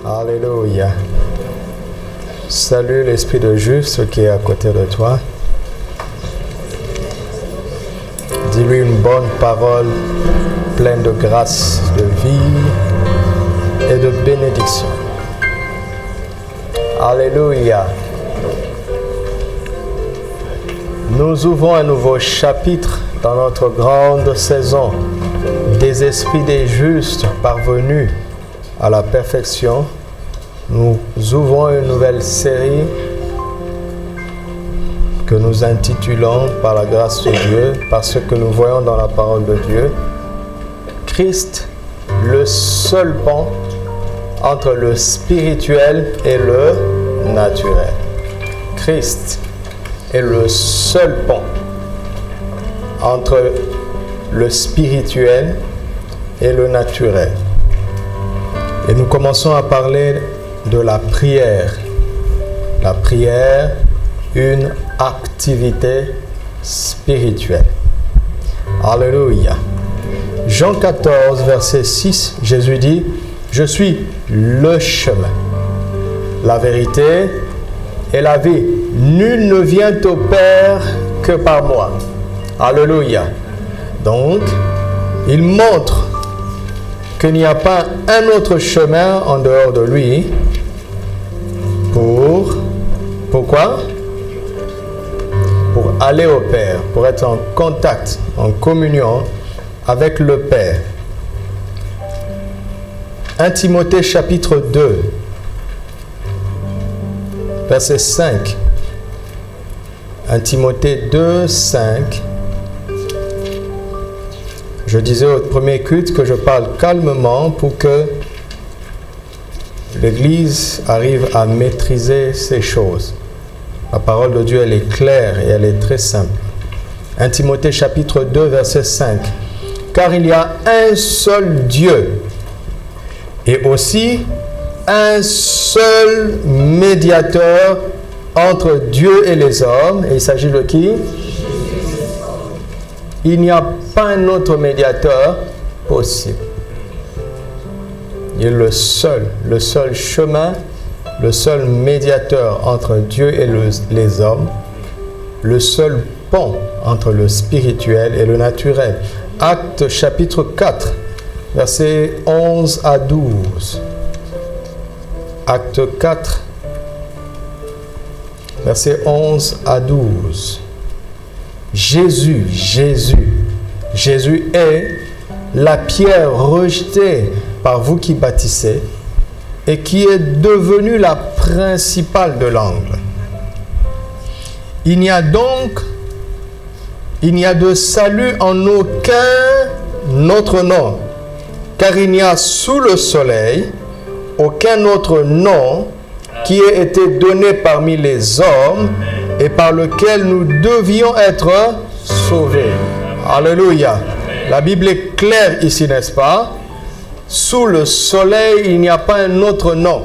Alléluia. Salue l'Esprit de juste qui est à côté de toi. Dis-lui une bonne parole pleine de grâce, de vie et de bénédiction. Alléluia. Nous ouvrons un nouveau chapitre dans notre grande saison des esprits des justes parvenus à la perfection. Nous ouvrons une nouvelle série que nous intitulons par la grâce de Dieu, parce que nous voyons dans la parole de Dieu, Christ, le seul pont entre le spirituel et le naturel. Christ est le seul pont entre le spirituel et le naturel. Et nous commençons à parler de la prière. La prière, une activité spirituelle. Alléluia. Jean 14, verset 6, Jésus dit, « Je suis le chemin, la vérité et la vie. Nul ne vient au Père que par moi. » Alléluia. Donc, il montre qu'il n'y a pas un autre chemin en dehors de lui. Pourquoi? Pour aller au Père, pour être en contact, en communion avec le Père. 1 Timothée chapitre 2, verset 5. 1 Timothée 2, 5. Je disais au premier culte que je parle calmement pour que l'Église arrive à maîtriser ces choses. La parole de Dieu, elle est claire et elle est très simple. 1 Timothée chapitre 2, verset 5. Car il y a un seul Dieu et aussi un seul médiateur entre Dieu et les hommes. Et il s'agit de qui? Il n'y a pas un autre médiateur possible. Il est le seul chemin, le seul médiateur entre Dieu et les hommes, le seul pont entre le spirituel et le naturel. Actes chapitre 4, versets 11 à 12. Acte 4, versets 11 à 12. Jésus est la pierre rejetée par vous qui bâtissez et qui est devenue la principale de l'angle. Il n'y a de salut en aucun autre nom, car il n'y a sous le soleil aucun autre nom qui ait été donné parmi les hommes et par lequel nous devions être sauvés. Alléluia. La Bible est claire ici, n'est-ce pas? Sous le soleil, il n'y a pas un autre nom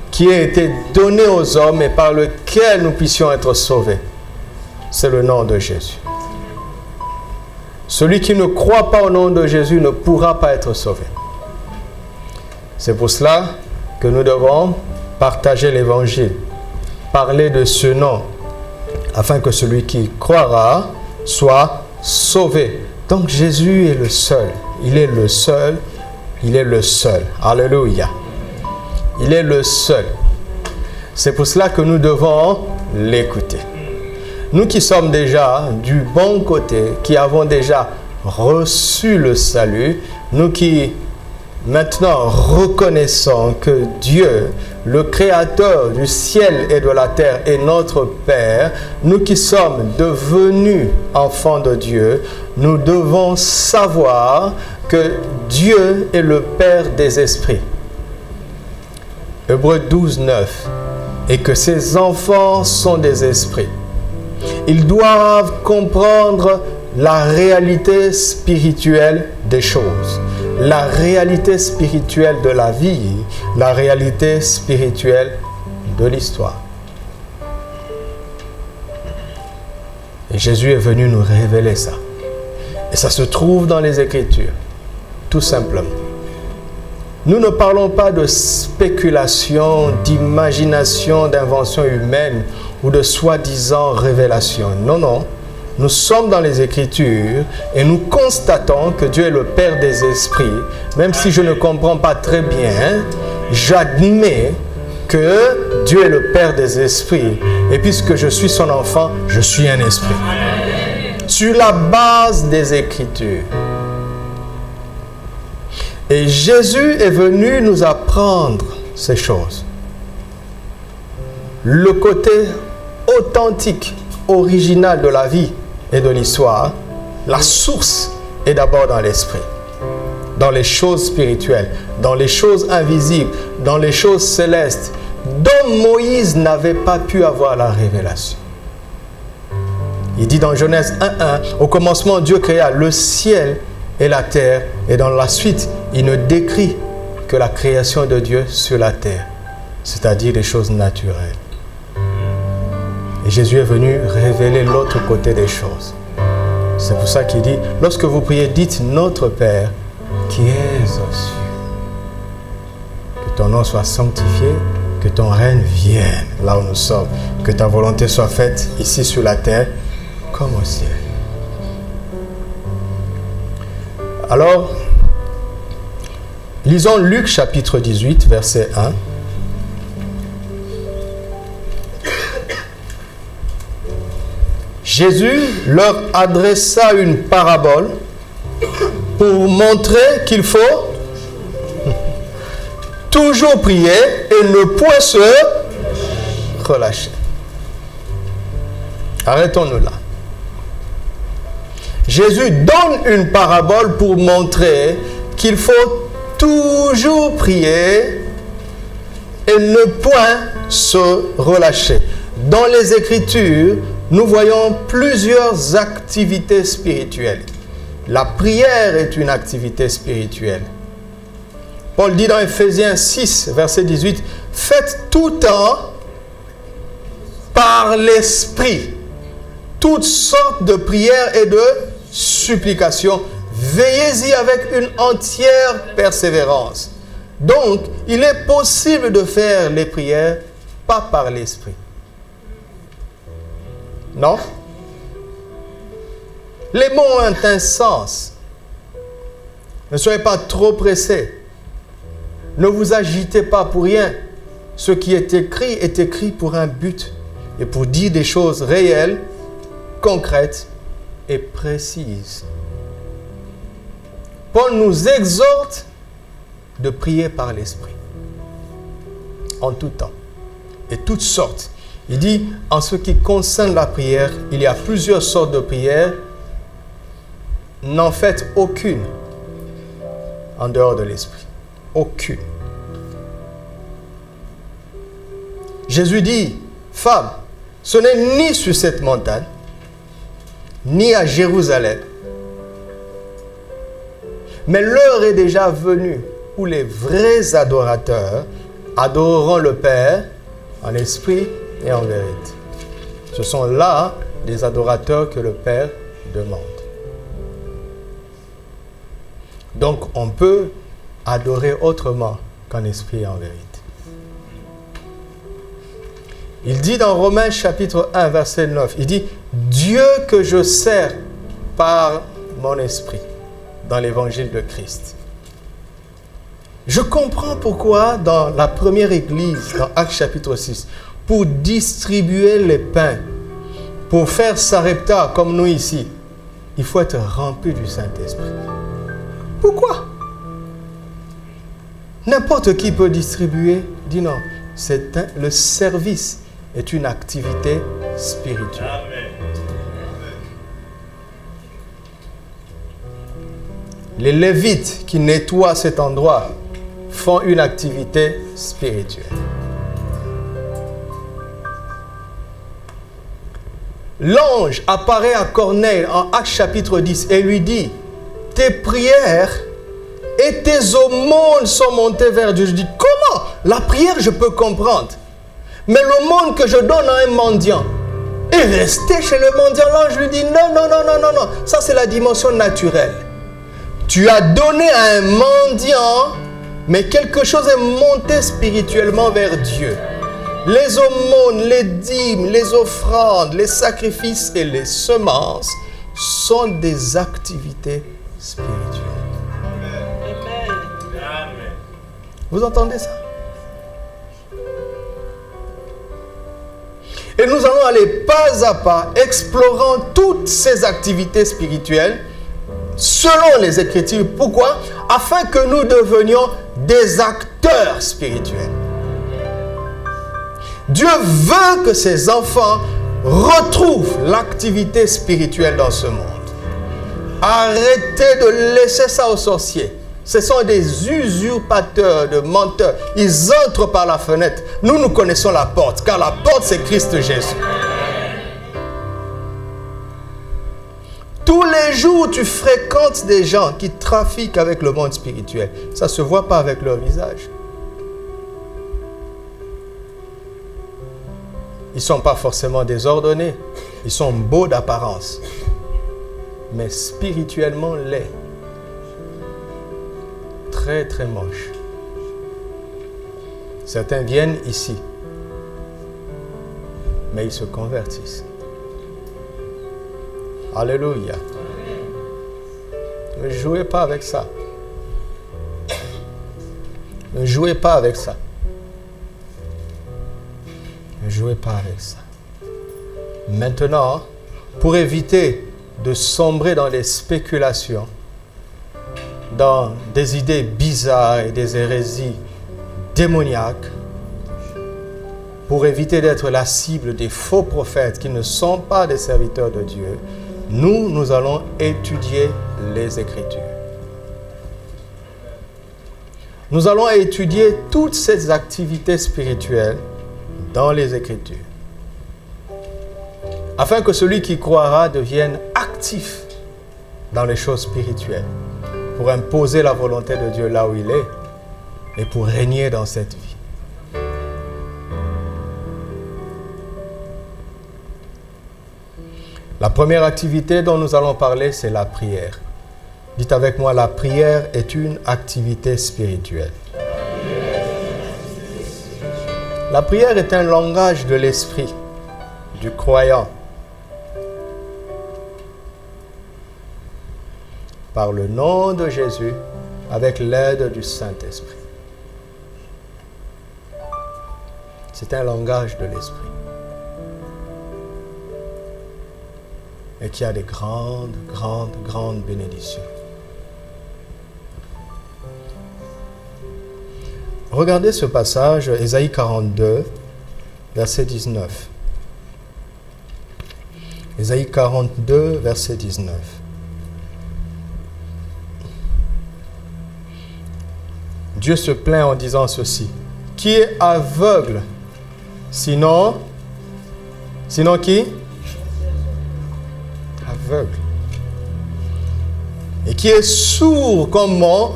qui ait été donné aux hommes et par lequel nous puissions être sauvés. C'est le nom de Jésus. Celui qui ne croit pas au nom de Jésus ne pourra pas être sauvé. C'est pour cela que nous devons partager l'évangile, parler de ce nom, afin que celui qui croira soit sauvé. Donc Jésus est le seul. Il est le seul. Il est le seul. Alléluia. Il est le seul. C'est pour cela que nous devons l'écouter. Nous qui sommes déjà du bon côté, qui avons déjà reçu le salut, nous qui maintenant reconnaissons que Dieu, le Créateur du ciel et de la terre, est notre Père, nous qui sommes devenus enfants de Dieu, nous devons savoir que Dieu est le Père des esprits. Hébreux 12, 9. Et que ses enfants sont des esprits. Ils doivent comprendre la réalité spirituelle des choses, la réalité spirituelle de la vie, la réalité spirituelle de l'histoire. Et Jésus est venu nous révéler ça. Et ça se trouve dans les Écritures, tout simplement. Nous ne parlons pas de spéculation, d'imagination, d'invention humaine ou de soi-disant révélation. Non, non. Nous sommes dans les Écritures et nous constatons que Dieu est le Père des esprits. Même si je ne comprends pas très bien, j'admets que Dieu est le Père des esprits. Et puisque je suis son enfant, je suis un esprit. Sur la base des Écritures. Et Jésus est venu nous apprendre ces choses. Le côté authentique, original de la vie et de l'histoire, la source est d'abord dans l'esprit, dans les choses spirituelles, dans les choses invisibles, dans les choses célestes, dont Moïse n'avait pas pu avoir la révélation. Il dit dans Genèse 1:1, au commencement Dieu créa le ciel et la terre, et dans la suite, il ne décrit que la création de Dieu sur la terre, c'est-à-dire les choses naturelles. Et Jésus est venu révéler l'autre côté des choses. C'est pour ça qu'il dit, lorsque vous priez, dites notre Père qui es aux cieux. Que ton nom soit sanctifié, que ton règne vienne là où nous sommes, que ta volonté soit faite ici sur la terre comme au ciel. Alors, lisons Luc chapitre 18, verset 1. Jésus leur adressa une parabole pour montrer qu'il faut toujours prier et ne point se relâcher. Arrêtons-nous là. Jésus donne une parabole pour montrer qu'il faut toujours prier et ne point se relâcher. Dans les Écritures, nous voyons plusieurs activités spirituelles. La prière est une activité spirituelle. Paul dit dans Ephésiens 6, verset 18, « Faites tout temps par l'Esprit toutes sortes de prières et de supplications. Veillez-y avec une entière persévérance. » Donc, il est possible de faire les prières pas par l'Esprit. Non? Les mots ont un sens. Ne soyez pas trop pressés. Ne vous agitez pas pour rien. Ce qui est écrit pour un but et pour dire des choses réelles, concrètes et précises. Paul nous exhorte de prier par l'Esprit. En tout temps. Et toutes sortes. Il dit, en ce qui concerne la prière, il y a plusieurs sortes de prières. N'en faites aucune en dehors de l'Esprit. Aucune. Jésus dit, femme, ce n'est ni sur cette montagne, ni à Jérusalem, mais l'heure est déjà venue où les vrais adorateurs adoreront le Père en esprit et en vérité. Ce sont là des adorateurs que le Père demande. Donc on peut adorer autrement qu'en esprit et en vérité. Il dit dans Romains chapitre 1 verset 9, il dit « Dieu que je sers par mon esprit » dans l'évangile de Christ. Je comprends pourquoi dans la première église, dans Actes chapitre 6, pour distribuer les pains, pour faire sarepta comme nous ici, il faut être rempli du Saint-Esprit. Pourquoi? N'importe qui peut distribuer. Dis non, le service est une activité spirituelle. Amen. Les Lévites qui nettoient cet endroit font une activité spirituelle. L'ange apparaît à Corneille en Actes chapitre 10 et lui dit « Tes prières et tes aumônes sont montées vers Dieu. » Je dis « Comment? La prière, je peux comprendre. Mais l'aumône que je donne à un mendiant est resté chez le mendiant. » L'ange lui dit « Non, non, non, non, non, non. Ça, c'est la dimension naturelle. Tu as donné à un mendiant mais quelque chose est monté spirituellement vers Dieu. Les aumônes, les dîmes, les offrandes, les sacrifices et les semences sont des activités spirituelles. Vous entendez ça? Et nous allons aller pas à pas, explorant toutes ces activités spirituelles selon les Écritures. Pourquoi? Afin que nous devenions des acteurs spirituels. Dieu veut que ses enfants retrouvent l'activité spirituelle dans ce monde. Arrêtez de laisser ça aux sorciers. Ce sont des usurpateurs, de menteurs. Ils entrent par la fenêtre. Nous, nous connaissons la porte, car la porte, c'est Christ Jésus. Tous les jours, tu fréquentes des gens qui trafiquent avec le monde spirituel. Ça ne se voit pas avec leur visage. Ils ne sont pas forcément désordonnés. Ils sont beaux d'apparence. Mais spirituellement laids. Très, très moches. Certains viennent ici. Mais ils se convertissent. Alléluia. Ne jouez pas avec ça. Ne jouez pas avec ça. Ne jouez pas avec ça. Maintenant, pour éviter de sombrer dans les spéculations, dans des idées bizarres et des hérésies démoniaques, pour éviter d'être la cible des faux prophètes qui ne sont pas des serviteurs de Dieu, nous allons étudier les Écritures. Nous allons étudier toutes ces activités spirituelles dans les Écritures, afin que celui qui croira devienne actif dans les choses spirituelles, pour imposer la volonté de Dieu là où il est et pour régner dans cette vie. La première activité dont nous allons parler, c'est la prière. Dites avec moi, la prière est une activité spirituelle. La prière est un langage de l'esprit, du croyant. Par le nom de Jésus, avec l'aide du Saint-Esprit. C'est un langage de l'esprit. Et qui a des grandes, grandes, grandes bénédictions. Regardez ce passage, Ésaïe 42, verset 19. Ésaïe 42, verset 19. Dieu se plaint en disant ceci. Qui est aveugle? Sinon qui? Aveugle. Et qui est sourd comme mon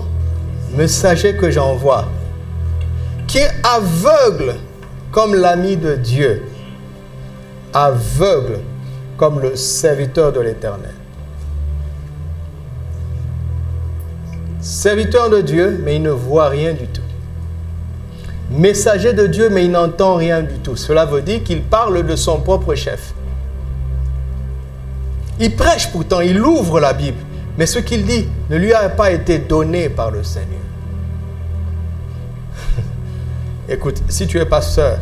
messager que j'envoie. Qui est aveugle comme l'ami de Dieu. Aveugle comme le serviteur de l'Éternel. Serviteur de Dieu, mais il ne voit rien du tout. Messager de Dieu, mais il n'entend rien du tout. Cela veut dire qu'il parle de son propre chef. Il prêche pourtant, il ouvre la Bible, mais ce qu'il dit ne lui a pas été donné par le Seigneur. Écoute, si tu es pasteur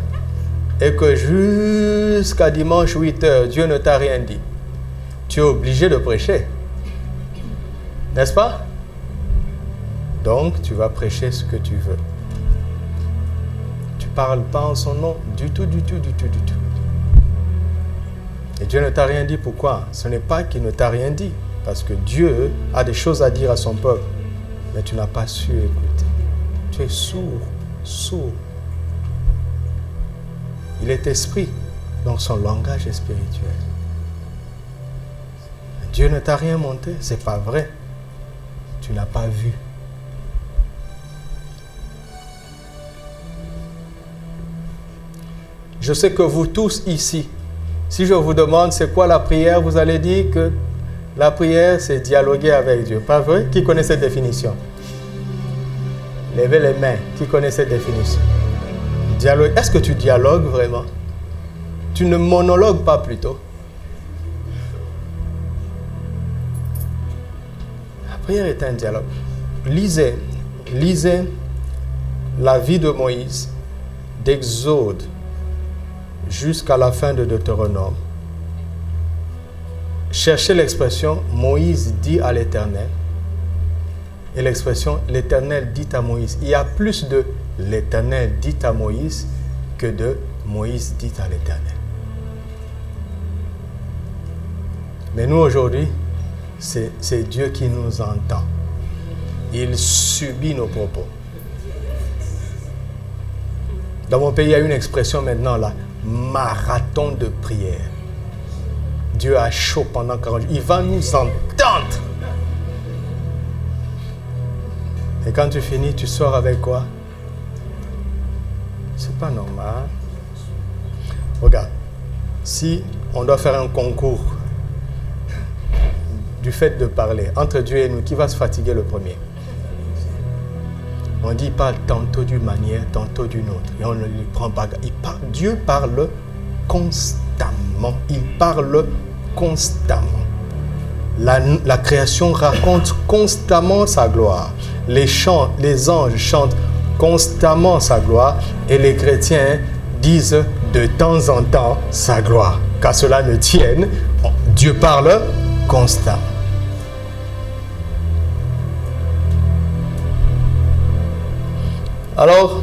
et que jusqu'à dimanche 8h, Dieu ne t'a rien dit, tu es obligé de prêcher. N'est-ce pas? Donc, tu vas prêcher ce que tu veux. Tu ne parles pas en son nom du tout. Et Dieu ne t'a rien dit, pourquoi? Ce n'est pas qu'il ne t'a rien dit, parce que Dieu a des choses à dire à son peuple, mais tu n'as pas su écouter. Tu es sourd. Il est esprit, donc son langage est spirituel. Dieu ne t'a rien monté, c'est pas vrai. Tu n'as pas vu. Je sais que vous tous ici, si je vous demande c'est quoi la prière, vous allez dire que la prière c'est dialoguer avec Dieu. Pas vrai? Qui connaît cette définition? Levez les mains. Qui connaît cette définition? Dialogue. Est-ce que tu dialogues vraiment? Tu ne monologues pas plutôt? La prière est un dialogue. Lisez la vie de Moïse, d'Exode jusqu'à la fin de Deutéronome. Cherchez l'expression « Moïse dit à l'Éternel » et l'expression « l'Éternel dit à Moïse ». Il y a plus de « l'Éternel dit à Moïse » que de « Moïse dit à l'Éternel ». Mais nous aujourd'hui, c'est Dieu qui nous entend. Il subit nos propos. Dans mon pays, il y a une expression maintenant là, marathon de prière. Dieu a chaud pendant 40 jours. Il va nous entendre. Et quand tu finis, tu sors avec quoi? C'est pas normal. Regarde, si on doit faire un concours du fait de parler entre Dieu et nous, qui va se fatiguer le premier? On dit, il parle tantôt d'une manière, tantôt d'une autre. Et on ne lui prend pas. Dieu parle constamment. Il parle constamment. La création raconte constamment sa gloire. Les anges chantent constamment sa gloire. Et les chrétiens disent de temps en temps sa gloire. Qu'à cela ne tienne, Dieu parle constamment. Alors,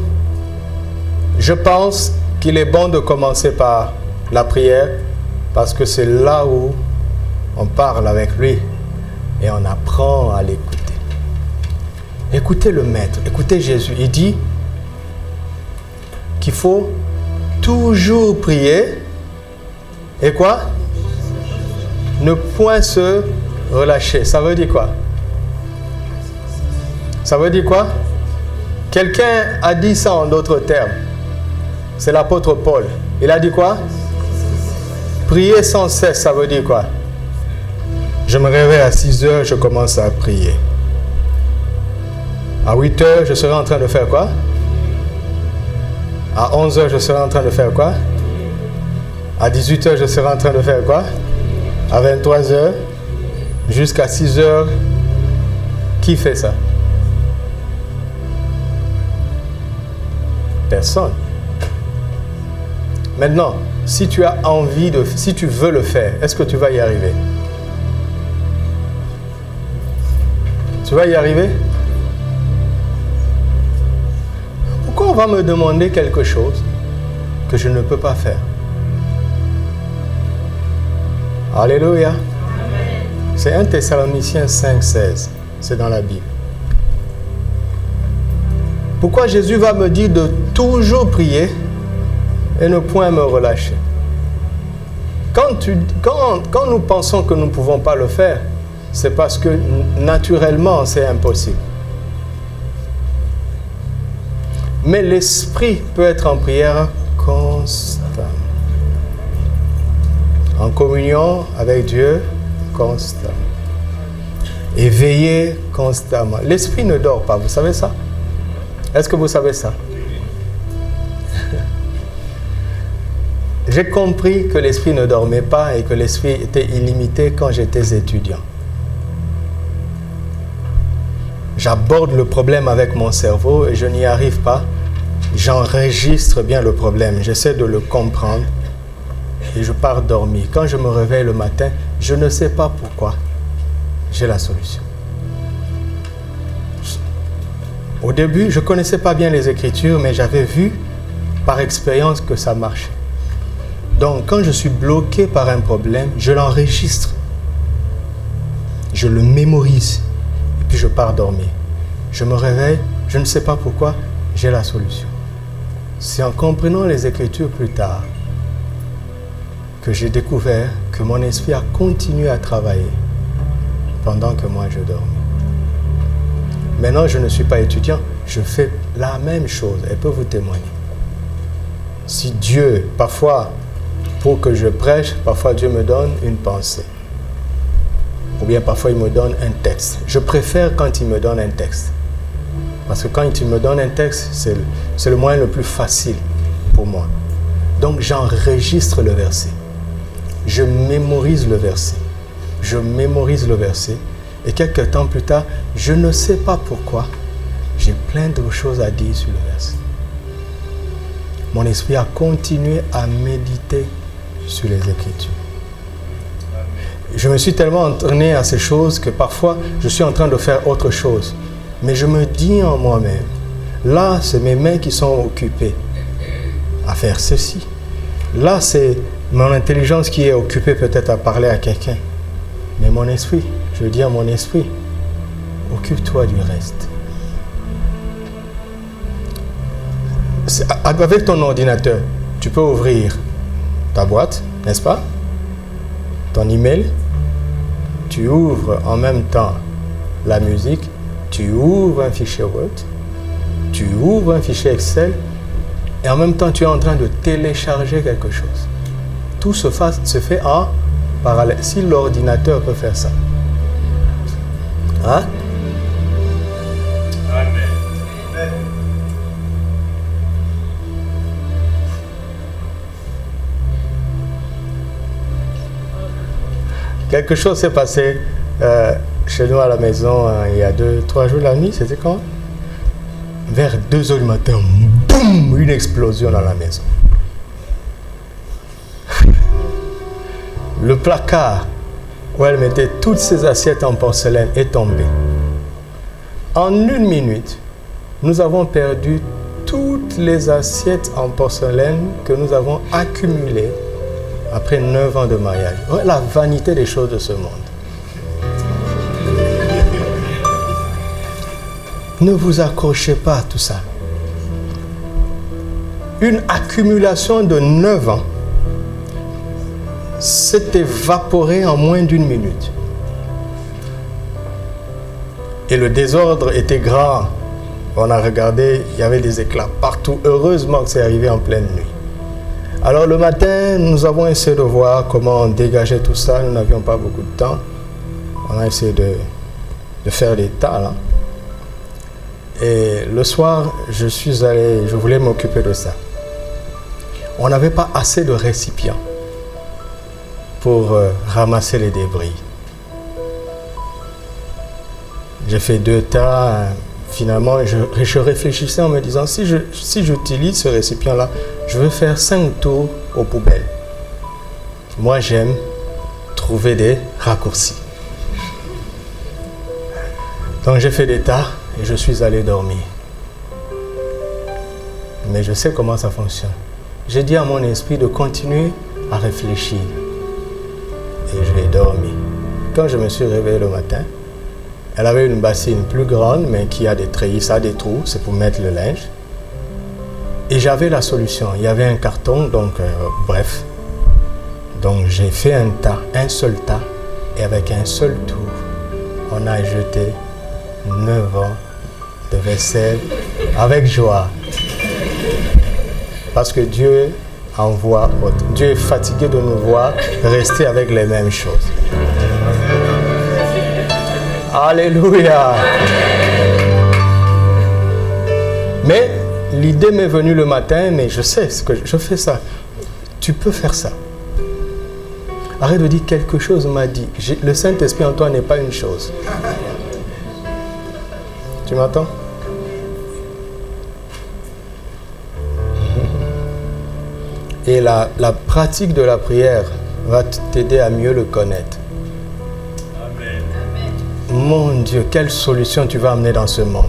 je pense qu'il est bon de commencer par la prière parce que c'est là où on parle avec lui et on apprend à l'écouter. Écoutez le Maître, écoutez Jésus. Il dit qu'il faut toujours prier et quoi? Ne point se relâcher. Ça veut dire quoi? Ça veut dire quoi? Quelqu'un a dit ça en d'autres termes. C'est l'apôtre Paul. Il a dit quoi? Prier sans cesse, ça veut dire quoi? Je me réveille à 6 heures, je commence à prier. À 8 heures, je serai en train de faire quoi? À 11 heures, je serai en train de faire quoi? À 18 heures, je serai en train de faire quoi? À 23 heures, jusqu'à 6 heures. Qui fait ça? Personne. Maintenant, si tu as envie de, si tu veux le faire, est-ce que tu vas y arriver? Tu vas y arriver? Pourquoi on va me demander quelque chose que je ne peux pas faire? Alléluia. C'est 1 Thessaloniciens 5,16. C'est dans la Bible. Pourquoi Jésus va me dire de toujours prier et ne point me relâcher? Quand nous pensons que nous ne pouvons pas le faire, c'est parce que naturellement c'est impossible. Mais l'esprit peut être en prière constamment. En communion avec Dieu constamment. Éveillé constamment. L'esprit ne dort pas, vous savez ça? Est-ce que vous savez ça? J'ai compris que l'esprit ne dormait pas et que l'esprit était illimité quand j'étais étudiant. J'aborde le problème avec mon cerveau et je n'y arrive pas. J'enregistre bien le problème, j'essaie de le comprendre et je pars dormir. Quand je me réveille le matin, je ne sais pas pourquoi. J'ai la solution. Au début, je ne connaissais pas bien les Écritures, mais j'avais vu par expérience que ça marchait. Donc, quand je suis bloqué par un problème, je l'enregistre. Je le mémorise. Et puis, je pars dormir. Je me réveille, je ne sais pas pourquoi, j'ai la solution. C'est en comprenant les Écritures plus tard que j'ai découvert que mon esprit a continué à travailler pendant que moi, je dormais. Maintenant, je ne suis pas étudiant, je fais la même chose. Elle peut vous témoigner. Si Dieu, parfois, pour que je prêche, parfois Dieu me donne une pensée. Ou bien parfois il me donne un texte. Je préfère quand il me donne un texte. Parce que quand tu me donnes un texte, c'est le moyen le plus facile pour moi. Donc j'enregistre le verset. Je mémorise le verset. Je mémorise le verset. Et quelques temps plus tard, je ne sais pas pourquoi, j'ai plein de choses à dire sur le verset. Mon esprit a continué à méditer sur les Écritures. Je me suis tellement entraîné à ces choses que parfois, je suis en train de faire autre chose. Mais je me dis en moi-même, là, c'est mes mains qui sont occupées à faire ceci. Là, c'est mon intelligence qui est occupée peut-être à parler à quelqu'un. Mais mon esprit, je dis à mon esprit, occupe-toi du reste. Avec ton ordinateur, tu peux ouvrir ta boîte, n'est-ce pas? Ton email, tu ouvres en même temps la musique, tu ouvres un fichier Word, tu ouvres un fichier Excel, et en même temps tu es en train de télécharger quelque chose. Tout se fait en parallèle. Si l'ordinateur peut faire ça. Hein? Amen. Quelque chose s'est passé chez nous à la maison il y a 2-3 jours la nuit, c'était quand? Vers 2 heures du matin, boum, une explosion dans la maison. Le placard où elle mettait toutes ses assiettes en porcelaine est tombé. En 1 minute, nous avons perdu toutes les assiettes en porcelaine que nous avons accumulées après 9 ans de mariage. La vanité des choses de ce monde. Ne vous accrochez pas à tout ça. Une accumulation de 9 ans s'est évaporée en moins d'1 minute. Et le désordre était grand. On a regardé, il y avait des éclats partout. Heureusement que c'est arrivé en pleine nuit. Alors le matin, nous avons essayé de voir comment dégager tout ça. Nous n'avions pas beaucoup de temps. On a essayé de faire des tas là. Et le soir, je voulais m'occuper de ça. On n'avait pas assez de récipients pour ramasser les débris. J'ai fait 2 tas. Finalement, je réfléchissais en me disant, si j'utilise ce récipient-là, je vais faire 5 tours aux poubelles. Moi, j'aime trouver des raccourcis. Donc, j'ai fait des tas et je suis allé dormir. Mais je sais comment ça fonctionne. J'ai dit à mon esprit de continuer à réfléchir. Et j'ai dormi. Quand je me suis réveillé le matin, elle avait une bassine plus grande, mais qui a des treillis, ça a des trous, c'est pour mettre le linge. Et j'avais la solution. Il y avait un carton, donc bref. Donc j'ai fait un tas, un seul tas, et avec un seul tour, on a jeté 9 ans de vaisselle avec joie. Parce que Dieu envoie, Dieu est fatigué de nous voir rester avec les mêmes choses. Alléluia. Mais l'idée m'est venue le matin, mais je sais ce que je fais ça. Tu peux faire ça. Arrête de dire quelque chose m'a dit. Le Saint-Esprit en toi n'est pas une chose. Tu m'entends? Et la pratique de la prière va t'aider à mieux le connaître. Amen. Mon Dieu, quelle solution tu vas amener dans ce monde.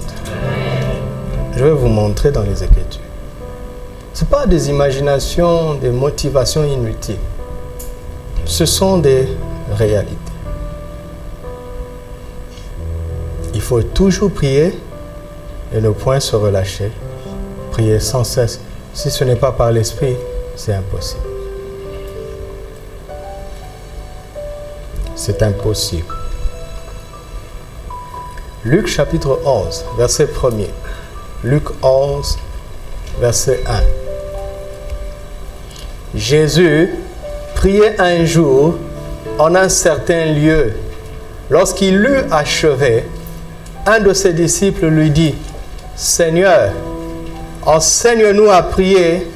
Je vais vous montrer dans les Écritures. Ce n'est pas des imaginations, des motivations inutiles. Ce sont des réalités. Il faut toujours prier et ne point se relâcher. Prier sans cesse. Si ce n'est pas par l'Esprit, c'est impossible. C'est impossible. Luc chapitre 11, verset 1er. Luc 11, verset 1. Jésus priait un jour en un certain lieu. Lorsqu'il eut achevé, un de ses disciples lui dit, « Seigneur, enseigne-nous à prier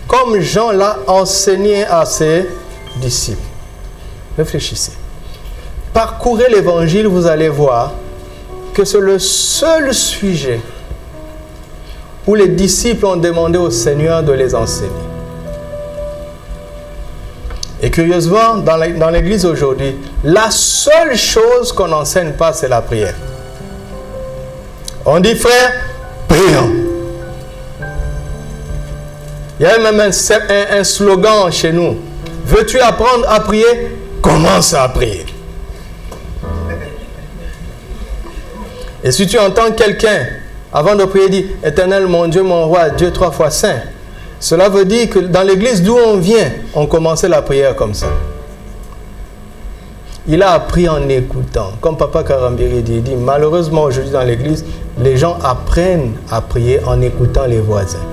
comme Jean l'a enseigné à ses disciples. Réfléchissez. Parcourez l'évangile, vous allez voir que c'est le seul sujet où les disciples ont demandé au Seigneur de les enseigner. Et curieusement, dans l'église aujourd'hui, la seule chose qu'on n'enseigne pas, c'est la prière. On dit, frère, prions. Il y a même un slogan chez nous. Veux-tu apprendre à prier? Commence à prier. Et si tu entends quelqu'un, avant de prier, dire « Éternel, mon Dieu, mon roi, Dieu 3 fois saint », cela veut dire que dans l'église d'où on vient, on commençait la prière comme ça. Il a appris en écoutant. Comme Papa Karambiri dit, malheureusement aujourd'hui dans l'église, les gens apprennent à prier en écoutant les voisins.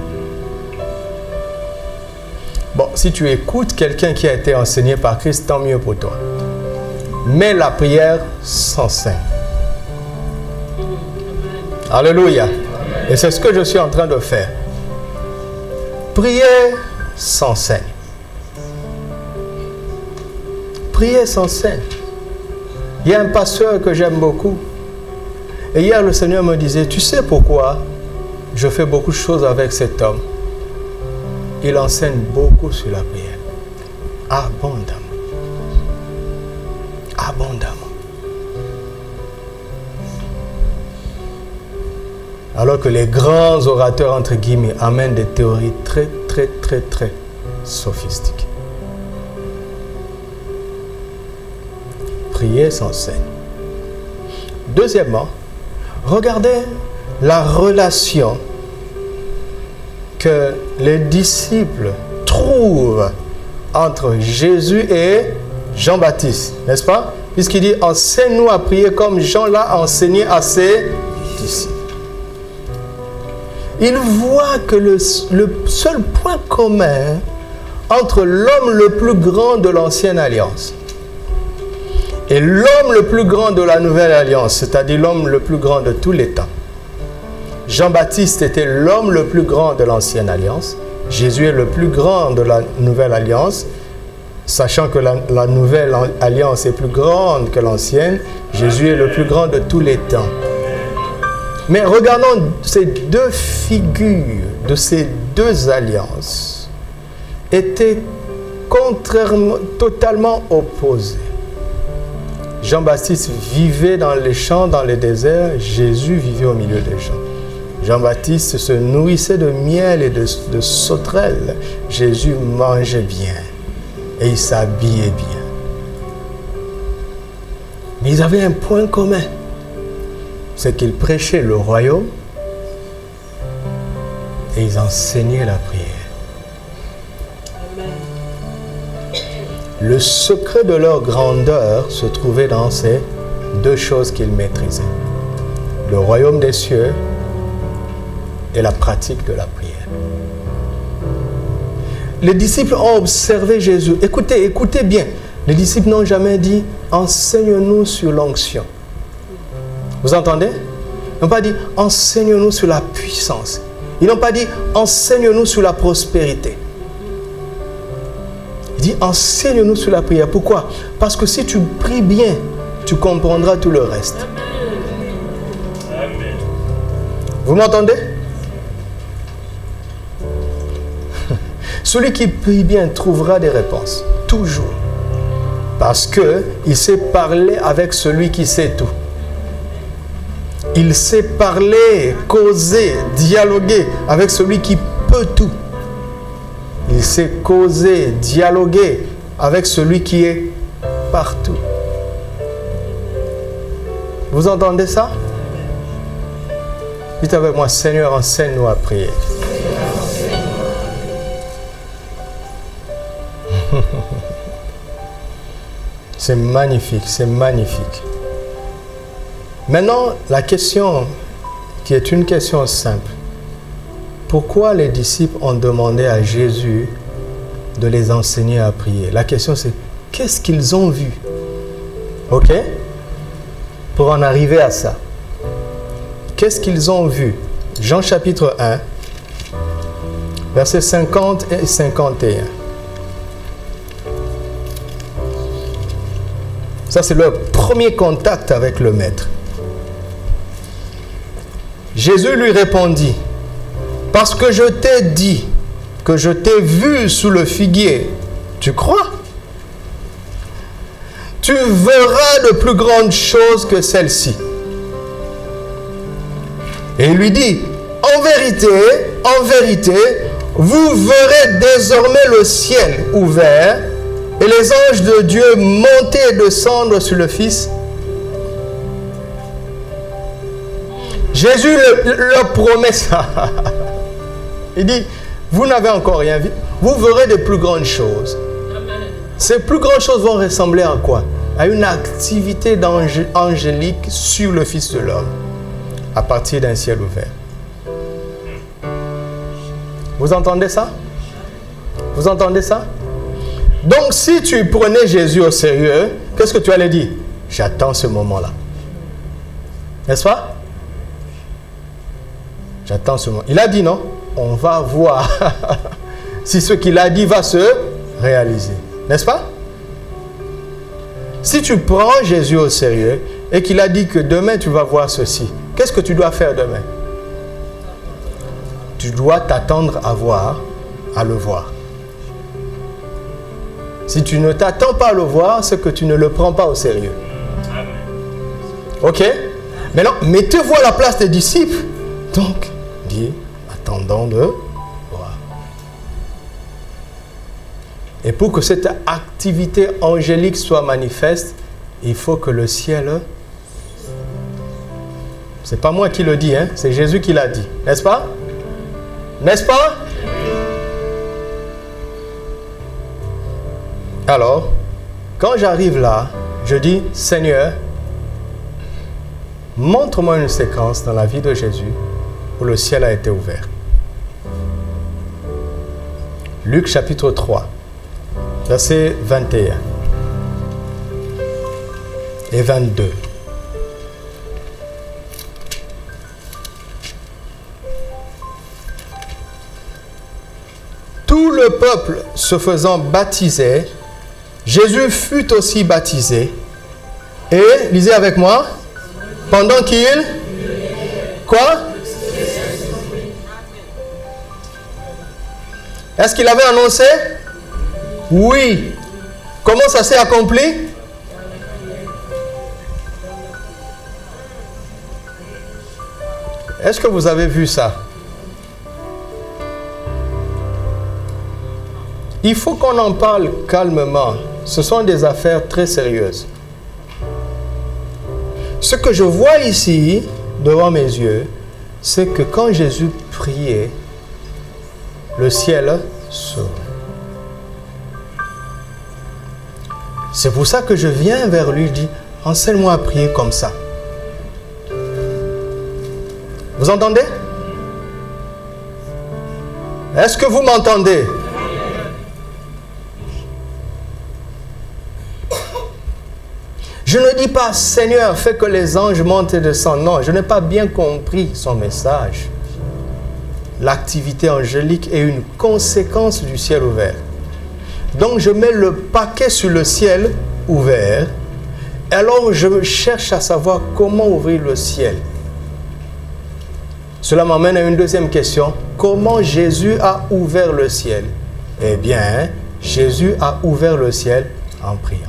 Bon, si tu écoutes quelqu'un qui a été enseigné par Christ, tant mieux pour toi. Mais la prière s'enseigne. Alléluia. Et c'est ce que je suis en train de faire. Prier s'enseigne. Prier s'enseigne. Il y a un pasteur que j'aime beaucoup. Et hier, le Seigneur me disait, tu sais pourquoi je fais beaucoup de choses avec cet homme? Il enseigne beaucoup sur la prière. Abondamment. Abondamment. Alors que les grands orateurs, entre guillemets, amènent des théories très sophistiquées. Prier s'enseigne. Deuxièmement, regardez la relation que les disciples trouvent entre Jésus et Jean-Baptiste, n'est-ce pas? Puisqu'il dit, enseigne-nous à prier comme Jean l'a enseigné à ses disciples. Il voit que le seul point commun entre l'homme le plus grand de l'ancienne alliance et l'homme le plus grand de la nouvelle alliance, c'est-à-dire l'homme le plus grand de tous les temps. Jean-Baptiste était l'homme le plus grand de l'ancienne alliance. Jésus est le plus grand de la nouvelle alliance. Sachant que la nouvelle alliance est plus grande que l'ancienne, Jésus est le plus grand de tous les temps. Mais regardons ces deux figures de ces deux alliances étaient contrairement, totalement opposées. Jean-Baptiste vivait dans les champs, dans les déserts. Jésus vivait au milieu des champs. Jean-Baptiste se nourrissait de miel et de sauterelles. Jésus mangeait bien et il s'habillait bien. Mais ils avaient un point commun. C'est qu'ils prêchaient le royaume et ils enseignaient la prière. Le secret de leur grandeur se trouvait dans ces deux choses qu'ils maîtrisaient. Le royaume des cieux et la pratique de la prière. Les disciples ont observé Jésus. Écoutez, écoutez bien. Les disciples n'ont jamais dit « Enseigne-nous sur l'onction ». Vous entendez? Ils n'ont pas dit « Enseigne-nous sur la puissance ». Ils n'ont pas dit « Enseigne-nous sur la prospérité ». Il dit « Enseigne-nous sur la prière ». Pourquoi? Parce que si tu pries bien, tu comprendras tout le reste. Amen. Vous m'entendez? Celui qui prie bien trouvera des réponses. Toujours. Parce qu'il sait parler avec celui qui sait tout. Il sait parler, causer, dialoguer avec celui qui peut tout. Il sait causer, dialoguer avec celui qui est partout. Vous entendez ça? Dites avec moi, Seigneur, enseigne-nous à prier. C'est magnifique, c'est magnifique. Maintenant, la question qui est une question simple. Pourquoi les disciples ont demandé à Jésus de les enseigner à prier? La question c'est, qu'est-ce qu'ils ont vu? Ok? Pour en arriver à ça. Qu'est-ce qu'ils ont vu? Jean chapitre 1, versets 50 et 51. Ça, c'est leur premier contact avec le Maître. Jésus lui répondit, « Parce que je t'ai dit que je t'ai vu sous le figuier, tu crois? Tu verras de plus grandes choses que celles-ci. » Et il lui dit, en vérité, vous verrez désormais le ciel ouvert et les anges de Dieu monter et descendre sur le Fils. Jésus leur promet ça. Il dit, vous n'avez encore rien vu, vous verrez de plus grandes choses. Ces plus grandes choses vont ressembler à quoi? À une activité angélique sur le Fils de l'homme, à partir d'un ciel ouvert. Vous entendez ça? Vous entendez ça? Donc, si tu prenais Jésus au sérieux, qu'est-ce que tu allais dire? J'attends ce moment-là. N'est-ce pas? J'attends ce moment. Il a dit non? On va voir si ce qu'il a dit va se réaliser. N'est-ce pas? Si tu prends Jésus au sérieux et qu'il a dit que demain tu vas voir ceci, qu'est-ce que tu dois faire demain? Tu dois t'attendre à le voir. Si tu ne t'attends pas à le voir, c'est que tu ne le prends pas au sérieux. Ok? Maintenant, mettez-vous à la place des disciples. Donc, dis, attendons de voir. Et pour que cette activité angélique soit manifeste, il faut que le ciel... C'est pas moi qui le dis, hein? C'est Jésus qui l'a dit. N'est-ce pas? N'est-ce pas? Alors, quand j'arrive là, je dis, Seigneur, montre-moi une séquence dans la vie de Jésus où le ciel a été ouvert. Luc chapitre 3, versets 21 et 22. Tout le peuple se faisant baptiser, Jésus fut aussi baptisé. Et, lisez avec moi, pendant qu'il... Quoi? Est-ce qu'il avait annoncé? Oui. Comment ça s'est accompli? Est-ce que vous avez vu ça? Il faut qu'on en parle calmement. Ce sont des affaires très sérieuses. Ce que je vois ici, devant mes yeux, c'est que quand Jésus priait, le ciel s'ouvre. C'est pour ça que je viens vers lui et dis, enseigne-moi à prier comme ça. Vous entendez? Est-ce que vous m'entendez? Je ne dis pas, Seigneur, fais que les anges montent et descendent. Non, je n'ai pas bien compris son message. L'activité angélique est une conséquence du ciel ouvert. Donc, je mets le paquet sur le ciel ouvert. Alors, je cherche à savoir comment ouvrir le ciel. Cela m'amène à une deuxième question. Comment Jésus a ouvert le ciel? Eh bien, Jésus a ouvert le ciel en priant.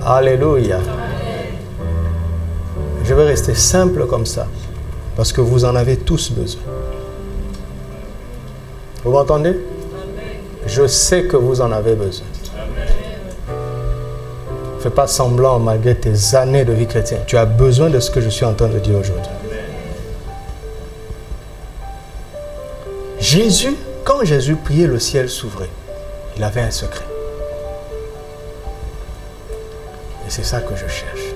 Alléluia. Je vais rester simple comme ça, parce que vous en avez tous besoin. Vous m'entendez? Je sais que vous en avez besoin. Ne fais pas semblant malgré tes années de vie chrétienne. Tu as besoin de ce que je suis en train de dire aujourd'hui. Jésus, quand Jésus priait, le ciel s'ouvrait. Il avait un secret. Et c'est ça que je cherche.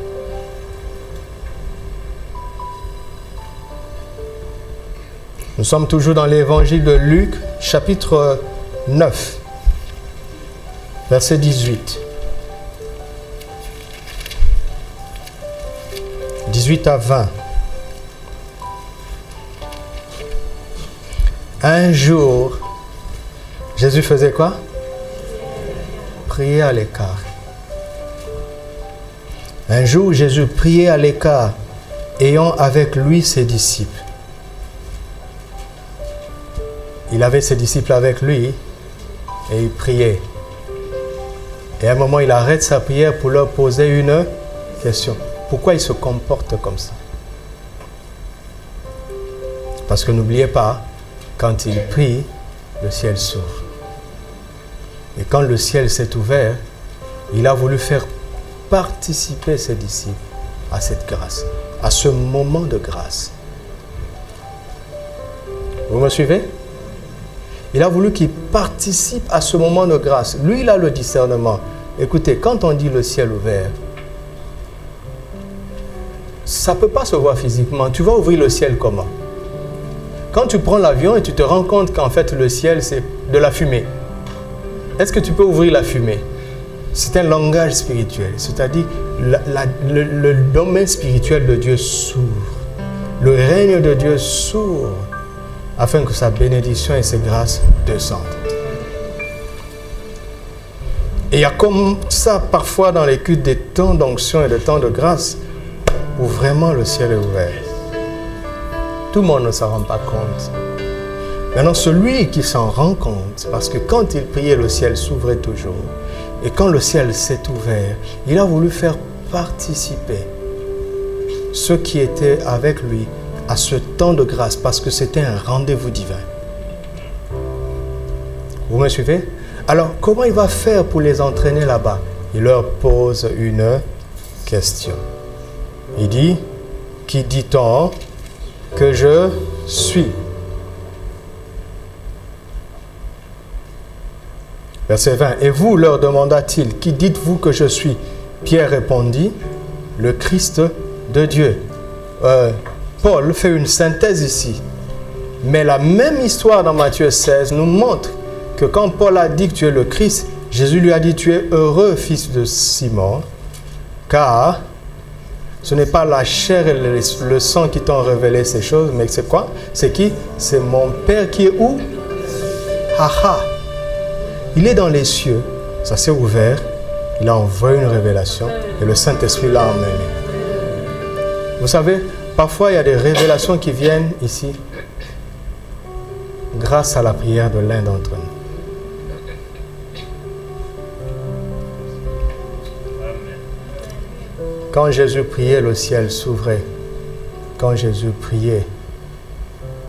Nous sommes toujours dans l'évangile de Luc, chapitre 9, verset 18. 18 à 20. Un jour, Jésus faisait quoi? Prier à l'écart. Un jour, Jésus priait à l'écart, ayant avec lui ses disciples. Il avait ses disciples avec lui et il priait. Et à un moment, il arrête sa prière pour leur poser une question. Pourquoi il se comporte comme ça? Parce que n'oubliez pas, quand il prie, le ciel s'ouvre. Et quand le ciel s'est ouvert, il a voulu faire participer ses disciples à cette grâce, à ce moment de grâce. Vous me suivez? Il a voulu qu'ils participent à ce moment de grâce. Lui, il a le discernement. Écoutez, quand on dit le ciel ouvert, ça ne peut pas se voir physiquement. Tu vas ouvrir le ciel comment? Quand tu prends l'avion et tu te rends compte qu'en fait le ciel c'est de la fumée. Est-ce que tu peux ouvrir la fumée? C'est un langage spirituel. C'est-à-dire le domaine spirituel de Dieu s'ouvre. Le règne de Dieu s'ouvre afin que sa bénédiction et ses grâces descendent. Et il y a comme ça parfois dans les cultes des temps d'onction et des temps de grâce où vraiment le ciel est ouvert. Tout le monde ne s'en rend pas compte. Maintenant, celui qui s'en rend compte, parce que quand il priait, le ciel s'ouvrait toujours. Et quand le ciel s'est ouvert, il a voulu faire participer ceux qui étaient avec lui à ce temps de grâce, parce que c'était un rendez-vous divin. Vous me suivez? Alors, comment il va faire pour les entraîner là-bas? Il leur pose une question. Il dit, qui dit-on que je suis? Verset 20. Et vous, leur demanda-t-il, qui dites-vous que je suis? Pierre répondit, le Christ de Dieu. Paul fait une synthèse ici. Mais la même histoire dans Matthieu 16 nous montre que quand Paul a dit que tu es le Christ, Jésus lui a dit, tu es heureux, fils de Simon, car ce n'est pas la chair et le sang qui t'ont révélé ces choses, mais c'est quoi? C'est qui? C'est mon Père qui est où? Haha! Il est dans les cieux, ça s'est ouvert, il a envoyé une révélation et le Saint-Esprit l'a emmené. Vous savez, parfois il y a des révélations qui viennent ici grâce à la prière de l'un d'entre nous. Quand Jésus priait, le ciel s'ouvrait. Quand Jésus priait,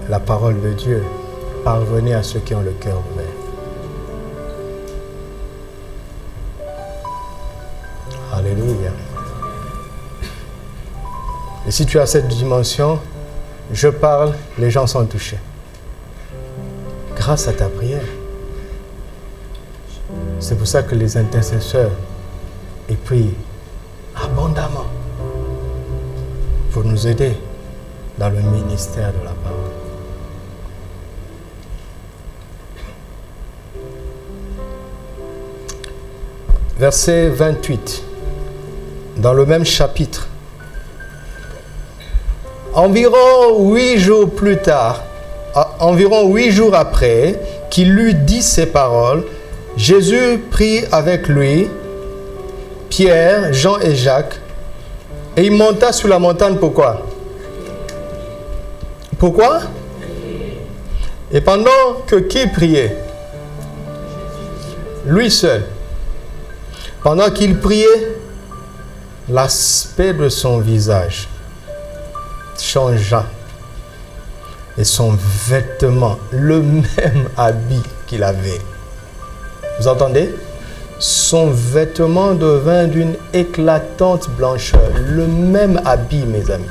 la parole de Dieu parvenait à ceux qui ont le cœur ouvert. Alléluia. Et si tu as cette dimension, je parle, les gens sont touchés. Grâce à ta prière. C'est pour ça que les intercesseurs, ils prient abondamment pour nous aider dans le ministère de la parole. Verset 28, dans le même chapitre. Environ 8 jours plus tard, environ 8 jours après qu'il eut dit ces paroles, Jésus prit avec lui Pierre, Jean et Jacques, et il monta sur la montagne. Pourquoi? Pourquoi? Et pendant que qui priait? Lui seul. Pendant qu'il priait, l'aspect de son visage changea. Et son vêtement, le même habit qu'il avait. Vous entendez? Son vêtement devint d'une éclatante blancheur. Le même habit, mes amis.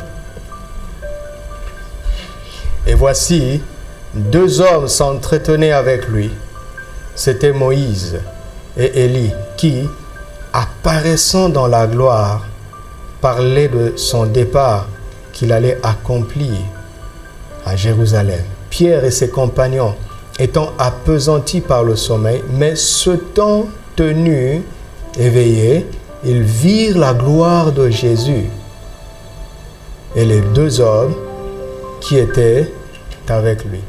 Et voici, 2 hommes s'entretenaient avec lui. C'était Moïse et Élie qui, apparaissant dans la gloire, parlaient de son départ qu'il allait accomplir à Jérusalem. Pierre et ses compagnons étant appesantis par le sommeil, mais ce temps tenus, éveillés, ils virent la gloire de Jésus et les 2 hommes qui étaient avec lui.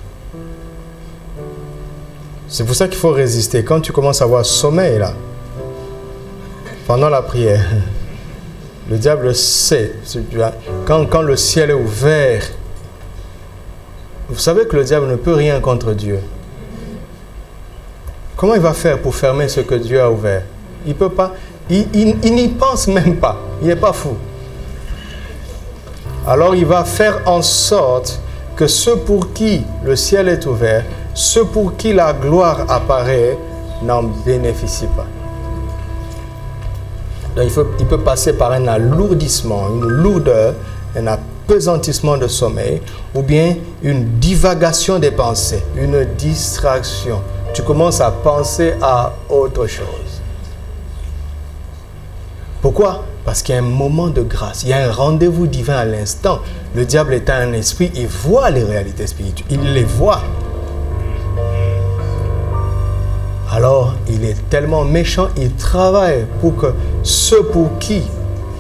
C'est pour ça qu'il faut résister. Quand tu commences à avoir sommeil, là, pendant la prière, le diable sait. Quand le ciel est ouvert, vous savez que le diable ne peut rien contre Dieu. Comment il va faire pour fermer ce que Dieu a ouvert? Il ne peut pas. Il n'y pense même pas. Il n'est pas fou. Alors il va faire en sorte que ceux pour qui le ciel est ouvert, ceux pour qui la gloire apparaît, n'en bénéficient pas. Donc il peut passer par un alourdissement, une lourdeur, un apesantissement de sommeil, ou bien une divagation des pensées, une distraction. Tu commences à penser à autre chose. Pourquoi? Parce qu'il y a un moment de grâce, il y a un rendez-vous divin à l'instant. Le diable est un esprit, il voit les réalités spirituelles, il les voit. Alors, il est tellement méchant, il travaille pour que ceux pour qui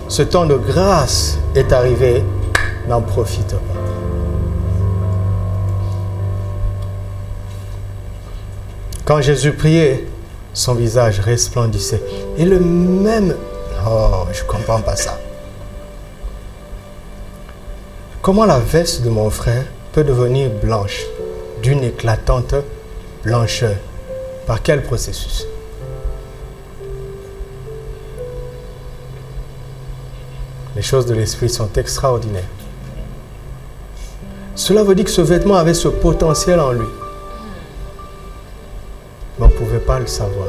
ce temps de grâce est arrivé n'en profitent pas. Quand Jésus priait, son visage resplendissait. Et le même... Oh, je ne comprends pas ça. Comment la veste de mon frère peut devenir blanche, d'une éclatante blancheur? Par quel processus? Les choses de l'esprit sont extraordinaires. Cela veut dire que ce vêtement avait ce potentiel en lui. Mais on ne pouvait pas le savoir.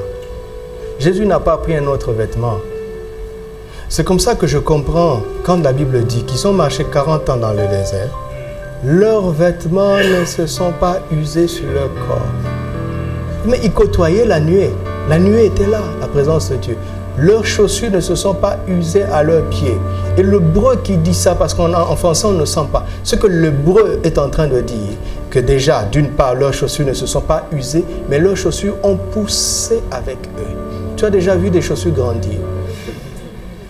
Jésus n'a pas pris un autre vêtement. C'est comme ça que je comprends quand la Bible dit qu'ils ont marché 40 ans dans le désert. Leurs vêtements ne se sont pas usés sur leur corps. Mais ils côtoyaient la nuée. La nuée était là, la présence de Dieu. Leurs chaussures ne se sont pas usées à leurs pieds. Et l'hébreu qui dit ça, parce qu'en français on ne sent pas. Ce que l'hébreu est en train de dire, que déjà, d'une part, leurs chaussures ne se sont pas usées, mais leurs chaussures ont poussé avec eux. Tu as déjà vu des chaussures grandir?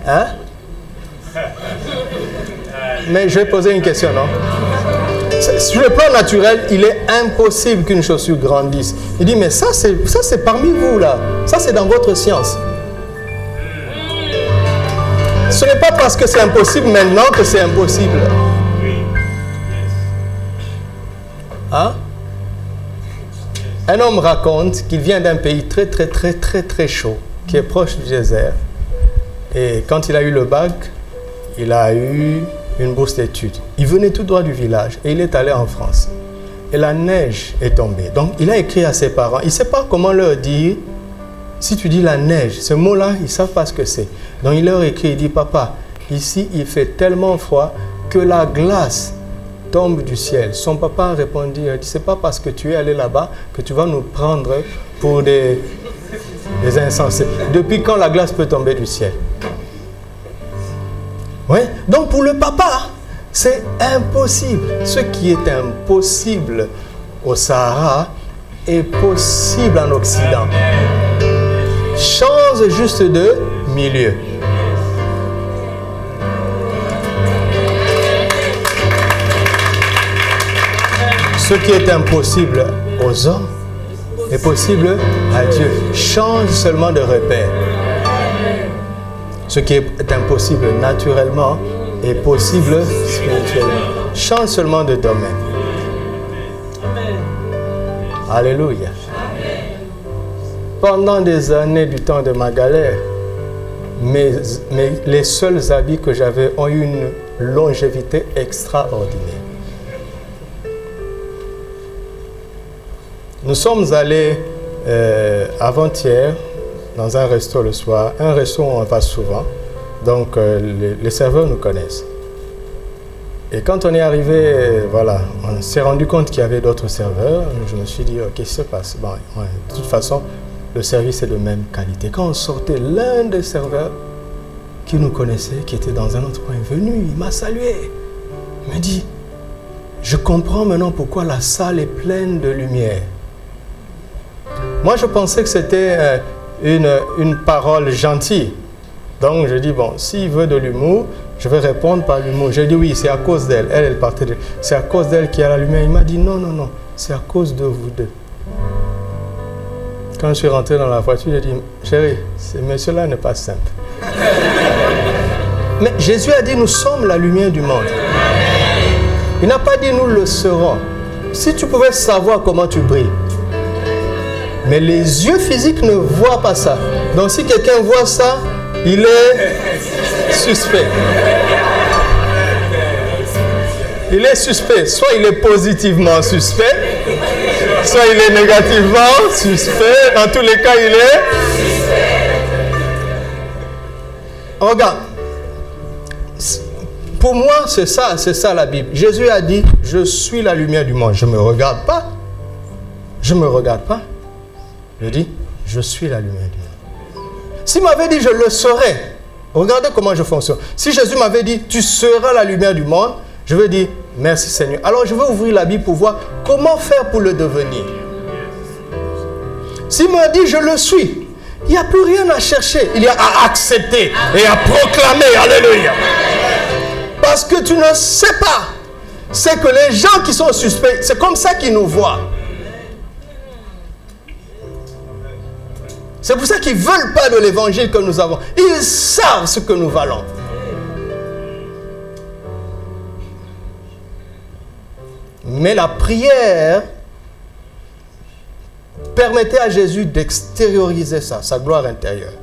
Hein? Mais je vais poser une question, non? Sur le plan naturel, il est impossible qu'une chaussure grandisse. Il dit, mais ça c'est parmi vous là. Ça c'est dans votre science. Ce n'est pas parce que c'est impossible maintenant que c'est impossible. Hein? Un homme raconte qu'il vient d'un pays très chaud, qui est proche du désert. Et quand il a eu le bac, il a eu une bourse d'études. Il venait tout droit du village et il est allé en France. Et la neige est tombée. Donc il a écrit à ses parents. Il ne sait pas comment leur dire. Si tu dis la neige, ce mot-là, ils ne savent pas ce que c'est. Donc il leur écrit, il dit, papa, ici il fait tellement froid que la glace tombe du ciel. Son papa a répondu, c'est pas parce que tu es allé là-bas que tu vas nous prendre pour des insensés. Depuis quand la glace peut tomber du ciel? Ouais. Donc pour le papa, c'est impossible. Ce qui est impossible au Sahara est possible en Occident. Change juste de milieu. Ce qui est impossible aux hommes est possible à Dieu. Change seulement de repère. Ce qui est impossible naturellement est possible spirituellement. Change seulement de domaine. Alléluia. Pendant des années du temps de ma galère, les seuls habits que j'avais ont eu une longévité extraordinaire. Nous sommes allés avant-hier dans un resto le soir, un resto où on va souvent, donc les serveurs nous connaissent. Et quand on est arrivé, voilà, on s'est rendu compte qu'il y avait d'autres serveurs. Je me suis dit, qu'est-ce qui se passe? Bon, ouais, de toute façon, le service est de même qualité. Quand on sortait, l'un des serveurs qui nous connaissait, qui était dans un autre coin, est venu, il m'a salué. Il m'a dit, je comprends maintenant pourquoi la salle est pleine de lumière. Moi, je pensais que c'était une parole gentille. Donc, je dis, bon, s'il veut de l'humour, je vais répondre par l'humour. J'ai dit, oui, c'est à cause d'elle. Elle partait de... C'est à cause d'elle qu'il y a la lumière. Il m'a dit, non, non, non, c'est à cause de vous deux. Quand je suis rentré dans la voiture, j'ai dit, chérie, ce monsieur-là n'est pas simple. Mais Jésus a dit, nous sommes la lumière du monde. Il n'a pas dit, nous le serons. Si tu pouvais savoir comment tu brilles. Mais les yeux physiques ne voient pas ça. Donc si quelqu'un voit ça, il est suspect. Il est suspect. Soit il est positivement suspect, soit il est négativement suspect. Dans tous les cas, il est suspect. Regarde. Pour moi, c'est ça la Bible. Jésus a dit, je suis la lumière du monde. Je ne me regarde pas. Je ne me regarde pas. Je dis, je suis la lumière du monde. S'il m'avait dit, je le serai. Regardez comment je fonctionne. Si Jésus m'avait dit, tu seras la lumière du monde, je vais dire, merci Seigneur. Alors je vais ouvrir la Bible pour voir comment faire pour le devenir. S'il m'a dit, je le suis, il n'y a plus rien à chercher. Il y a à accepter et à proclamer. Alléluia. Parce que tu ne sais pas. C'est que les gens qui sont suspects, c'est comme ça qu'ils nous voient. C'est pour ça qu'ils ne veulent pas de l'évangile que nous avons. Ils savent ce que nous valons. Mais la prière permettait à Jésus d'extérioriser ça, sa gloire intérieure.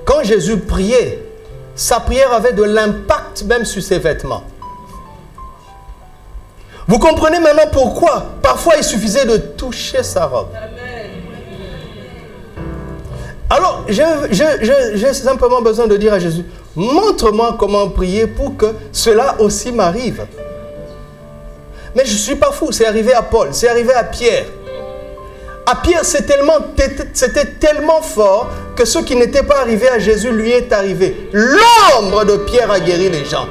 Quand Jésus priait, sa prière avait de l'impact même sur ses vêtements. Vous comprenez maintenant pourquoi? Parfois, il suffisait de toucher sa robe. Alors, j'ai simplement besoin de dire à Jésus, montre-moi comment prier pour que cela aussi m'arrive. Mais je ne suis pas fou, c'est arrivé à Paul, c'est arrivé à Pierre. À Pierre, c'était tellement fort que ce qui n'était pas arrivé à Jésus lui est arrivé. L'ombre de Pierre a guéri les gens.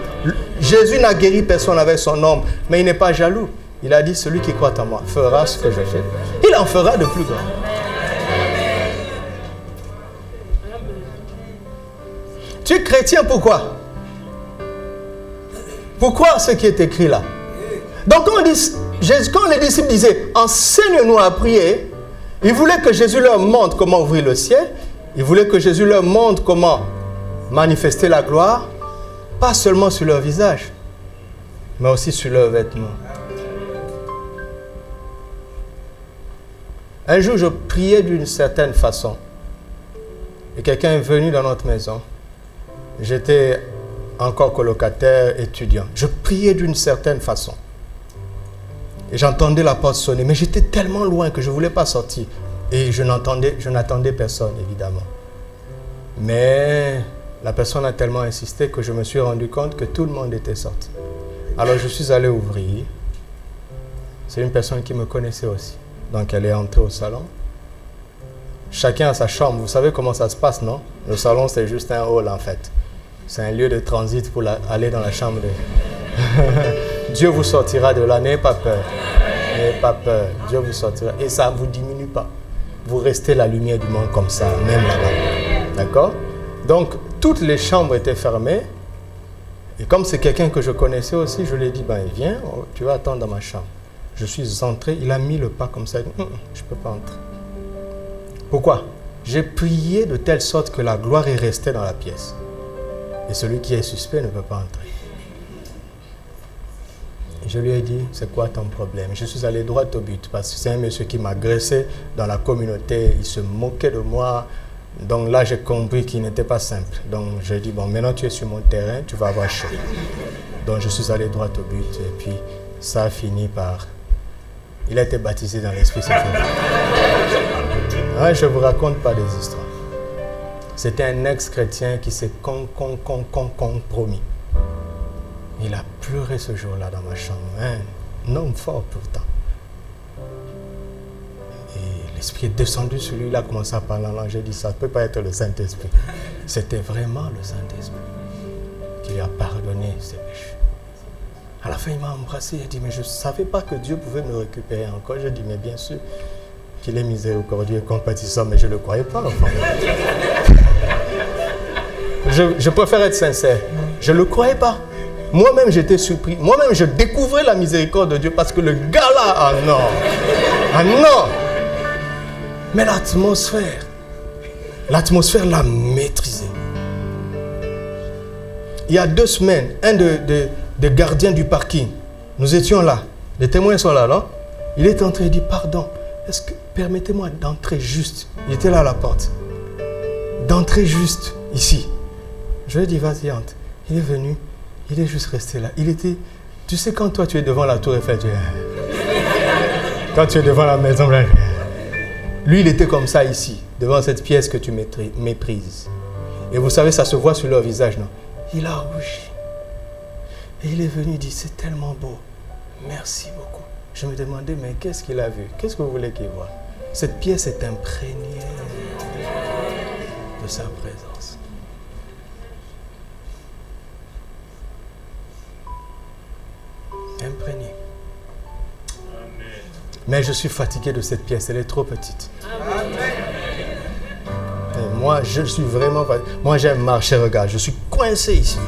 Jésus n'a guéri personne avec son ombre, mais il n'est pas jaloux. Il a dit, celui qui croit en moi fera ce que je fais. Il en fera de plus grand. Tu es chrétien, pourquoi? Pourquoi ce qui est écrit là? Donc quand les disciples disaient, enseigne-nous à prier, ils voulaient que Jésus leur montre comment ouvrir le ciel, ils voulaient que Jésus leur montre comment manifester la gloire, pas seulement sur leur visage, mais aussi sur leurs vêtements. Un jour, je priais d'une certaine façon, et quelqu'un est venu dans notre maison. J'étais encore colocataire, étudiant. Je priais d'une certaine façon. Et j'entendais la porte sonner. Mais j'étais tellement loin que je ne voulais pas sortir. Et je n'attendais personne, évidemment. Mais la personne a tellement insisté que je me suis rendu compte que tout le monde était sorti. Alors je suis allé ouvrir. C'est une personne qui me connaissait aussi. Donc elle est entrée au salon. Chacun a sa chambre. Vous savez comment ça se passe, non? Le salon, c'est juste un hall, en fait. C'est un lieu de transit pour aller dans la chambre de... Dieu vous sortira de là, n'ayez pas peur. N'ayez pas peur. Dieu vous sortira. Et ça ne vous diminue pas. Vous restez la lumière du monde comme ça, même là-bas. D'accord? Donc, toutes les chambres étaient fermées. Et comme c'est quelqu'un que je connaissais aussi, je lui ai dit, ben, viens, tu vas attendre dans ma chambre. Je suis entré, il a mis le pas comme ça. Il dit, je ne peux pas entrer. Pourquoi? J'ai prié de telle sorte que la gloire est restée dans la pièce. Et celui qui est suspect ne peut pas entrer. Je lui ai dit, c'est quoi ton problème? Je suis allé droit au but parce que c'est un monsieur qui m'agressait dans la communauté. Il se moquait de moi. Donc là, j'ai compris qu'il n'était pas simple. Donc j'ai dit, bon, maintenant tu es sur mon terrain, tu vas avoir chaud. Donc je suis allé droit au but. Et puis ça a fini par... Il a été baptisé dans l'Esprit Saint. Je ne vous raconte pas des histoires. C'était un ex-chrétien qui s'est compromis. Il a pleuré ce jour-là dans ma chambre. Un homme fort pourtant. Et l'Esprit est descendu sur lui. Il a commencé à parler en langue. J'ai dit, ça ne peut pas être le Saint-Esprit. C'était vraiment le Saint-Esprit qui lui a pardonné ses péchés. À la fin, il m'a embrassé. Il a dit, mais je ne savais pas que Dieu pouvait me récupérer encore. J'ai dit, mais bien sûr qu'il est miséricordieux et compatissant, mais je ne le croyais pas. Enfin. Je préfère être sincère. Je ne le croyais pas. Moi-même, j'étais surpris. Moi-même, je découvrais la miséricorde de Dieu parce que le gars là, ah non. Mais l'atmosphère l'a maîtrisé. Il y a 2 semaines, un des gardiens du parking, nous étions là, les témoins sont là, non? Il est entré, il dit, pardon, est-ce que permettez-moi d'entrer juste. Il était là à la porte. D'entrer juste ici. Je lui ai dit, vas-y, entre. Il est venu, il est juste resté là. Il était, tu sais, quand toi tu es devant la tour Eiffel, quand tu es devant la maison blanche, lui il était comme ça ici, devant cette pièce que tu méprises. Et vous savez, ça se voit sur leur visage, non? Il a rougi. Et il est venu, il dit, c'est tellement beau. Merci beaucoup. Je me demandais, mais qu'est-ce qu'il a vu? Qu'est-ce que vous voulez qu'il voie? Cette pièce est imprégnée de sa présence. Imprégnée. Mais je suis fatigué de cette pièce, elle est trop petite. Et moi, je suis vraiment fatigué. Moi, j'aime marcher, regarde, je suis coincé ici.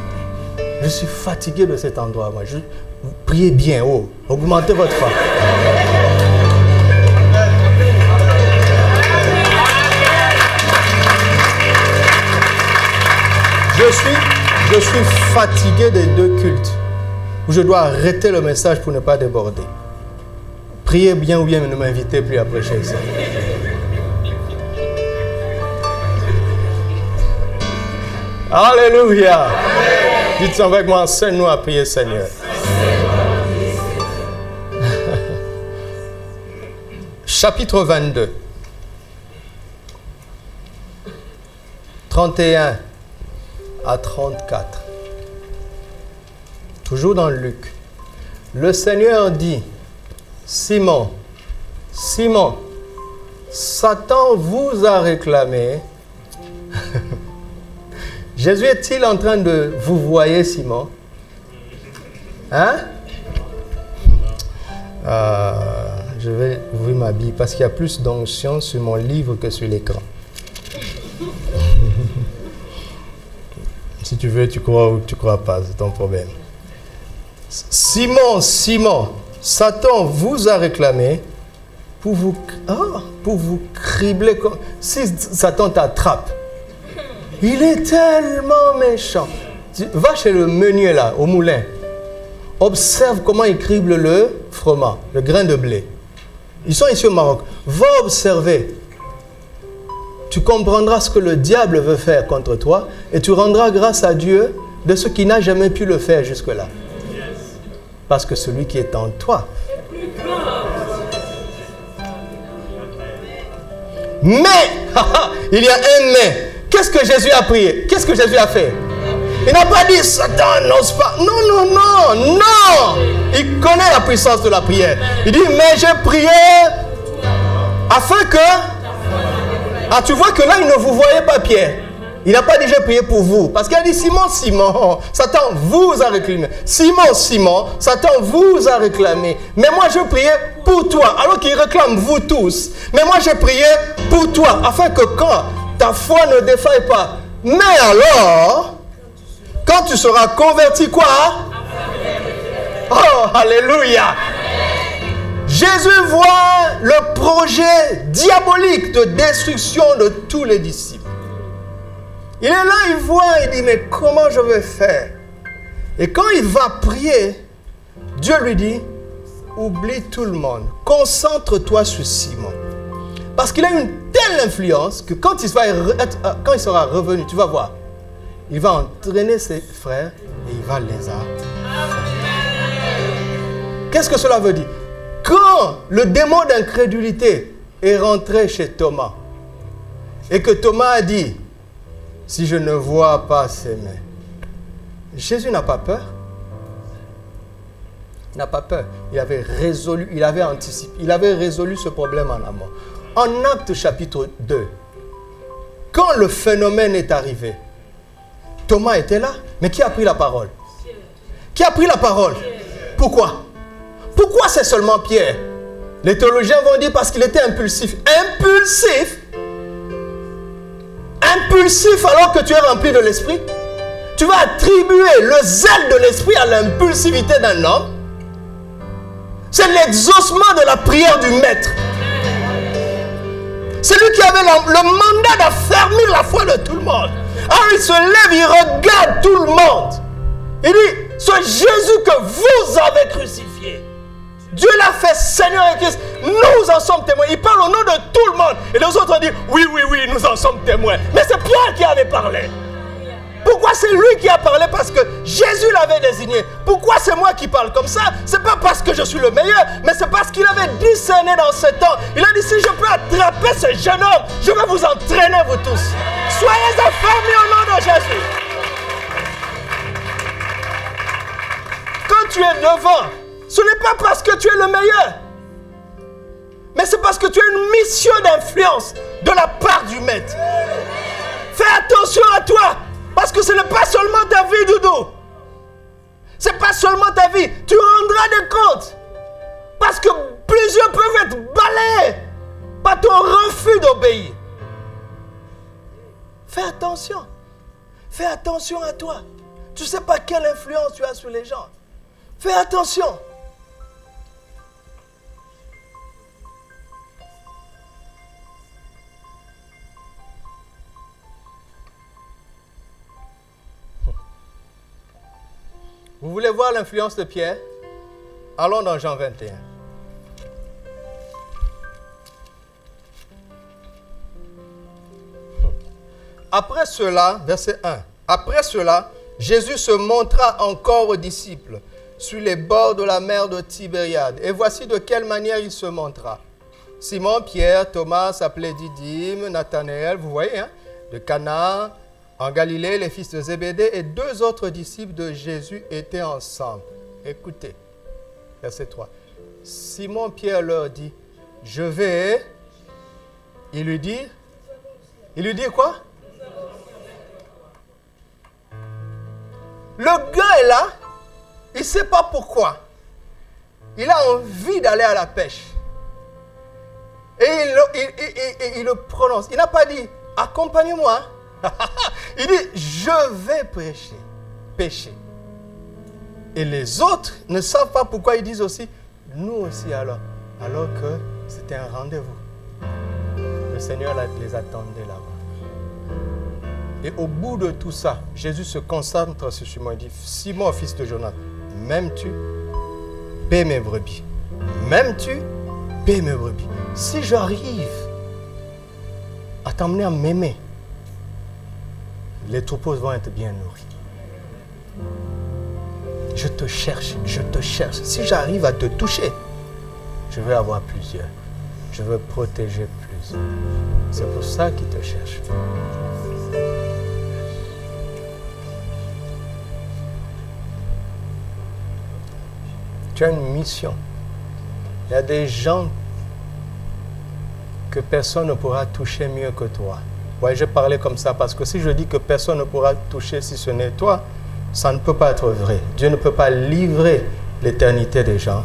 Je suis fatigué de cet endroit. Moi. Priez bien haut, augmentez votre foi. Je suis fatigué des 2 cultes où je dois arrêter le message pour ne pas déborder. Priez bien ou bien ne m'invitez plus à prêcher ici. Alléluia. Dites avec moi, enseigne-nous à prier, Seigneur. Chapitre 22. 31 à 34. Toujours dans Luc. Le Seigneur dit, Simon, Simon, Satan vous a réclamé. Jésus est-il en train de vous voyer, Simon? Hein? Je vais ouvrir ma Bible parce qu'il y a plus d'onction sur mon livre que sur l'écran. Si tu veux, tu crois ou tu ne crois pas, c'est ton problème. Simon, Simon, Satan vous a réclamé pour vous cribler. Si Satan t'attrape, il est tellement méchant. Va chez le meunier là, au moulin. Observe comment il crible le froment, le grain de blé. Ils sont ici au Maroc. Va observer. Tu comprendras ce que le diable veut faire contre toi et tu rendras grâce à Dieu de ce qui n'a jamais pu le faire jusque-là. Parce que celui qui est en toi. Mais, il y a un mais. Qu'est-ce que Jésus a prié? Qu'est-ce que Jésus a fait? Il n'a pas dit Satan n'ose pas. Non, non, non, non. Il connaît la puissance de la prière. Il dit, mais j'ai prié afin que... Ah, tu vois que là, il ne vous voyait pas, Pierre. Il n'a pas dit, j'ai prié pour vous. Parce qu'il a dit, Simon, Simon, Satan vous a réclamé. Simon, Simon, Satan vous a réclamé. Mais moi, je priais pour toi. Alors qu'il réclame vous tous. Mais moi, j'ai prié pour toi. Afin que quand ta foi ne défaille pas. Mais alors, quand tu seras converti, quoi? Oh, alléluia. Jésus voit le projet diabolique de destruction de tous les disciples. Il est là, il voit, il dit, mais comment je vais faire? Et quand il va prier, Dieu lui dit, oublie tout le monde, concentre-toi sur Simon. Parce qu'il a une telle influence que quand il sera revenu, tu vas voir, il va entraîner ses frères et il va les arrêter. Qu'est-ce que cela veut dire? Quand le démon d'incrédulité est rentré chez Thomas et que Thomas a dit, si je ne vois pas ses mains, Jésus n'a pas peur. Il n'a pas peur. Il avait résolu, il avait anticipé, il avait résolu ce problème en amont. En Actes chapitre 2, quand le phénomène est arrivé, Thomas était là, mais qui a pris la parole? Qui a pris la parole? Pourquoi? Pourquoi c'est seulement Pierre? Les théologiens vont dire parce qu'il était impulsif. Impulsif? Impulsif alors que tu es rempli de l'esprit? Tu vas attribuer le zèle de l'esprit à l'impulsivité d'un homme? C'est l'exaucement de la prière du maître. C'est lui qui avait le mandat d'affermir la foi de tout le monde. Alors il se lève, il regarde tout le monde. Il dit, ce Jésus que vous avez crucifié, Dieu l'a fait Seigneur et Christ. Nous en sommes témoins. Il parle au nom de tout le monde. Et les autres disent, oui, oui, oui, nous en sommes témoins. Mais c'est Pierre qui avait parlé. Pourquoi c'est lui qui a parlé? Parce que Jésus l'avait désigné. Pourquoi c'est moi qui parle comme ça? C'est pas parce que je suis le meilleur, mais c'est parce qu'il avait discerné dans ce temps. Il a dit, si je peux attraper ce jeune homme, je vais vous entraîner vous tous. Soyez affermis au nom de Jésus. Quand tu es devant, ce n'est pas parce que tu es le meilleur, mais c'est parce que tu as une mission d'influence de la part du maître. Fais attention à toi. Parce que ce n'est pas seulement ta vie, Doudou. Ce n'est pas seulement ta vie. Tu rendras des comptes. Parce que plusieurs peuvent être balayés par ton refus d'obéir. Fais attention. Fais attention à toi. Tu ne sais pas quelle influence tu as sur les gens. Fais attention. Vous voulez voir l'influence de Pierre? Allons dans Jean 21. Après cela, verset 1. Après cela, Jésus se montra encore aux disciples sur les bords de la mer de Tibériade. Et voici de quelle manière il se montra. Simon, Pierre, Thomas, appelé Didyme, Nathanaël, vous voyez, hein, de Cana, en Galilée, les fils de Zébédée et deux autres disciples de Jésus étaient ensemble. Écoutez, verset 3. Simon Pierre leur dit, je vais. Il lui dit quoi? Le gars est là, il ne sait pas pourquoi. Il a envie d'aller à la pêche. Et il le prononce. Il n'a pas dit, accompagne-moi. Il dit, je vais pêcher. Et les autres ne savent pas pourquoi ils disent aussi, nous aussi alors que c'était un rendez-vous. Le Seigneur les attendait là-bas. Et au bout de tout ça, Jésus se concentre sur Simon. Il dit, Simon, fils de Jonas, m'aimes-tu? Paie mes brebis. M'aimes-tu? Paie mes brebis. Si j'arrive à t'emmener à m'aimer, les troupeaux vont être bien nourris. Je te cherche. Si j'arrive à te toucher, je vais avoir plusieurs. Je veux protéger plusieurs. C'est pour ça qu'il te cherche. Tu as une mission. Il y a des gens que personne ne pourra toucher mieux que toi. Ouais, je parlais comme ça parce que si je dis que personne ne pourra toucher si ce n'est toi, ça ne peut pas être vrai. Dieu ne peut pas livrer l'éternité des gens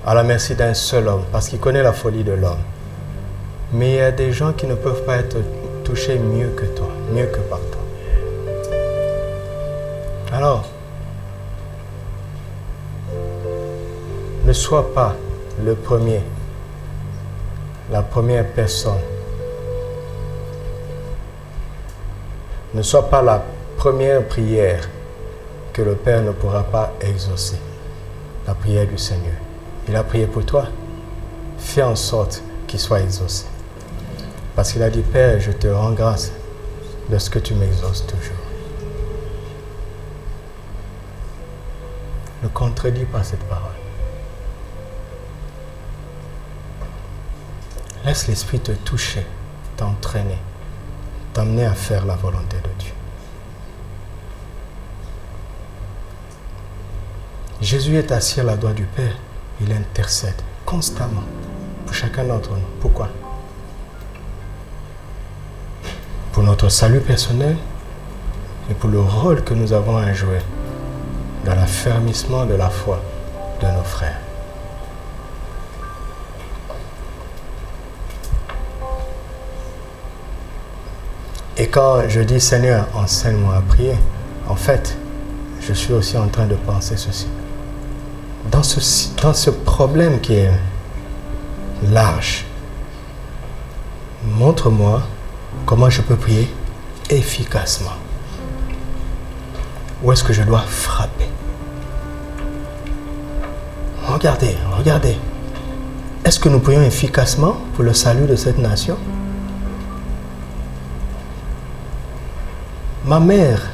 à la merci d'un seul homme parce qu'il connaît la folie de l'homme. Mais il y a des gens qui ne peuvent pas être touchés mieux que toi, mieux que par toi. Alors, ne sois pas le premier, la première personne. Ne sois pas la première prière que le Père ne pourra pas exaucer. La prière du Seigneur. Il a prié pour toi. Fais en sorte qu'il soit exaucé. Parce qu'il a dit, Père, je te rends grâce de ce que tu m'exauces toujours. Ne contredis pas cette parole. Laisse l'Esprit te toucher, t'entraîner, t'amener à faire la volonté de Dieu. Jésus est assis à la droite du Père. Il intercède constamment pour chacun d'entre nous. Pourquoi? Pour notre salut personnel et pour le rôle que nous avons à jouer dans l'affermissement de la foi de nos frères. Et quand je dis Seigneur, enseigne-moi à prier, en fait, je suis aussi en train de penser ceci. Dans ce problème qui est large, montre-moi comment je peux prier efficacement. Où est-ce que je dois frapper? Regardez, regardez. Est-ce que nous prions efficacement pour le salut de cette nation? Ma mère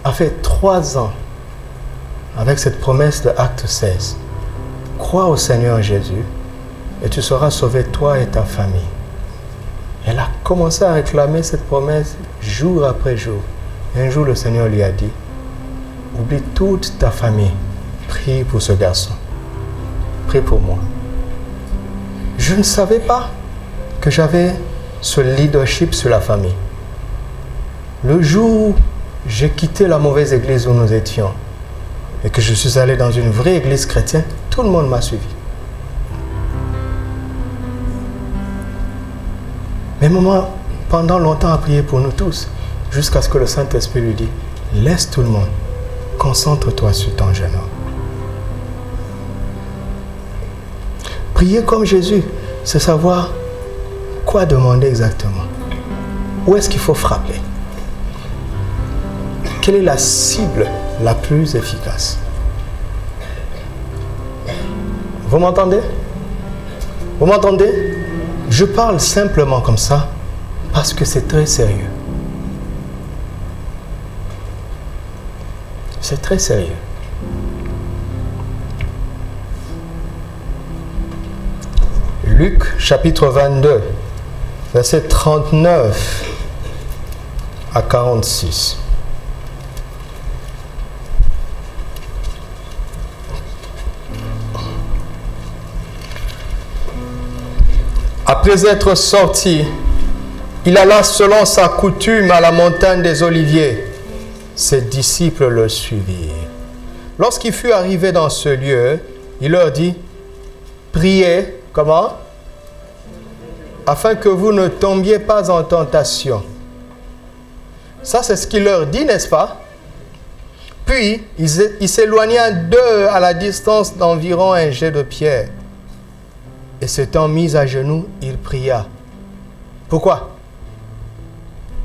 a fait 3 ans avec cette promesse de Acte 16. Crois au Seigneur Jésus et tu seras sauvé, toi et ta famille. Elle a commencé à réclamer cette promesse jour après jour. Et un jour, le Seigneur lui a dit, oublie toute ta famille, prie pour ce garçon. Prie pour moi. Je ne savais pas que j'avais ce leadership sur la famille. Le jour où j'ai quitté la mauvaise église où nous étions et que je suis allé dans une vraie église chrétienne, tout le monde m'a suivi. Mais maman, pendant longtemps, a prié pour nous tous, jusqu'à ce que le Saint-Esprit lui dit, laisse tout le monde, concentre-toi sur ton jeune homme. Prier comme Jésus, c'est savoir quoi demander exactement. Où est-ce qu'il faut frapper? Quelle est la cible la plus efficace? Vous m'entendez? Vous m'entendez? Je parle simplement comme ça parce que c'est très sérieux. C'est très sérieux. Luc chapitre 22, versets 39 à 46. Après être sorti, il alla selon sa coutume à la montagne des Oliviers. Ses disciples le suivirent. Lorsqu'il fut arrivé dans ce lieu, il leur dit, priez, comment? Afin que vous ne tombiez pas en tentation. Ça, c'est ce qu'il leur dit, n'est-ce pas? Puis, il s'éloigna d'eux à la distance d'environ un jet de pierre. Et s'étant mis à genoux, il pria. Pourquoi?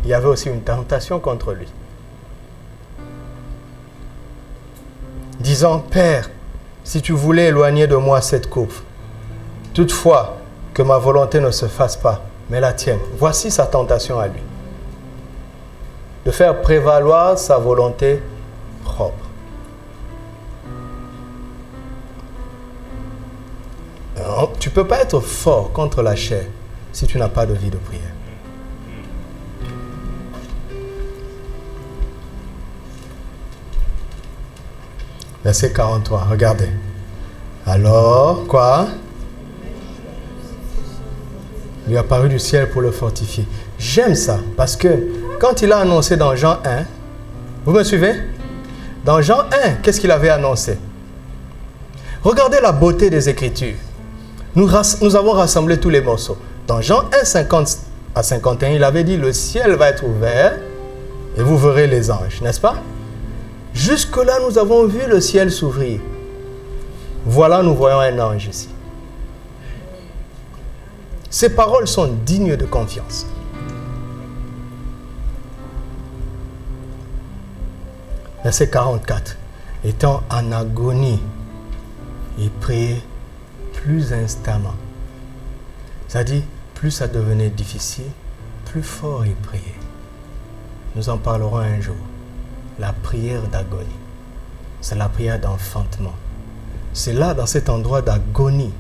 Il y avait aussi une tentation contre lui. Disant, Père, si tu voulais éloigner de moi cette coupe, toutefois que ma volonté ne se fasse pas, mais la tienne. Voici sa tentation à lui. De faire prévaloir sa volonté propre. Alors, tu ne peux pas être fort contre la chair si tu n'as pas de vie de prière. Verset 43, regardez. Alors, quoi? Il lui est apparu du ciel pour le fortifier. J'aime ça, parce que quand il a annoncé dans Jean 1, vous me suivez? Dans Jean 1, qu'est-ce qu'il avait annoncé? Regardez la beauté des Écritures. Nous avons rassemblé tous les morceaux. Dans Jean 1, 50 à 51, il avait dit, le ciel va être ouvert et vous verrez les anges, n'est-ce pas? Jusque-là, nous avons vu le ciel s'ouvrir. Voilà, nous voyons un ange ici. Ces paroles sont dignes de confiance. Verset 44. Étant en agonie, il priait plus instamment. C'est-à-dire, plus ça devenait difficile, plus fort il priait. Nous en parlerons un jour. La prière d'agonie, c'est la prière d'enfantement. C'est là, dans cet endroit d'agonie,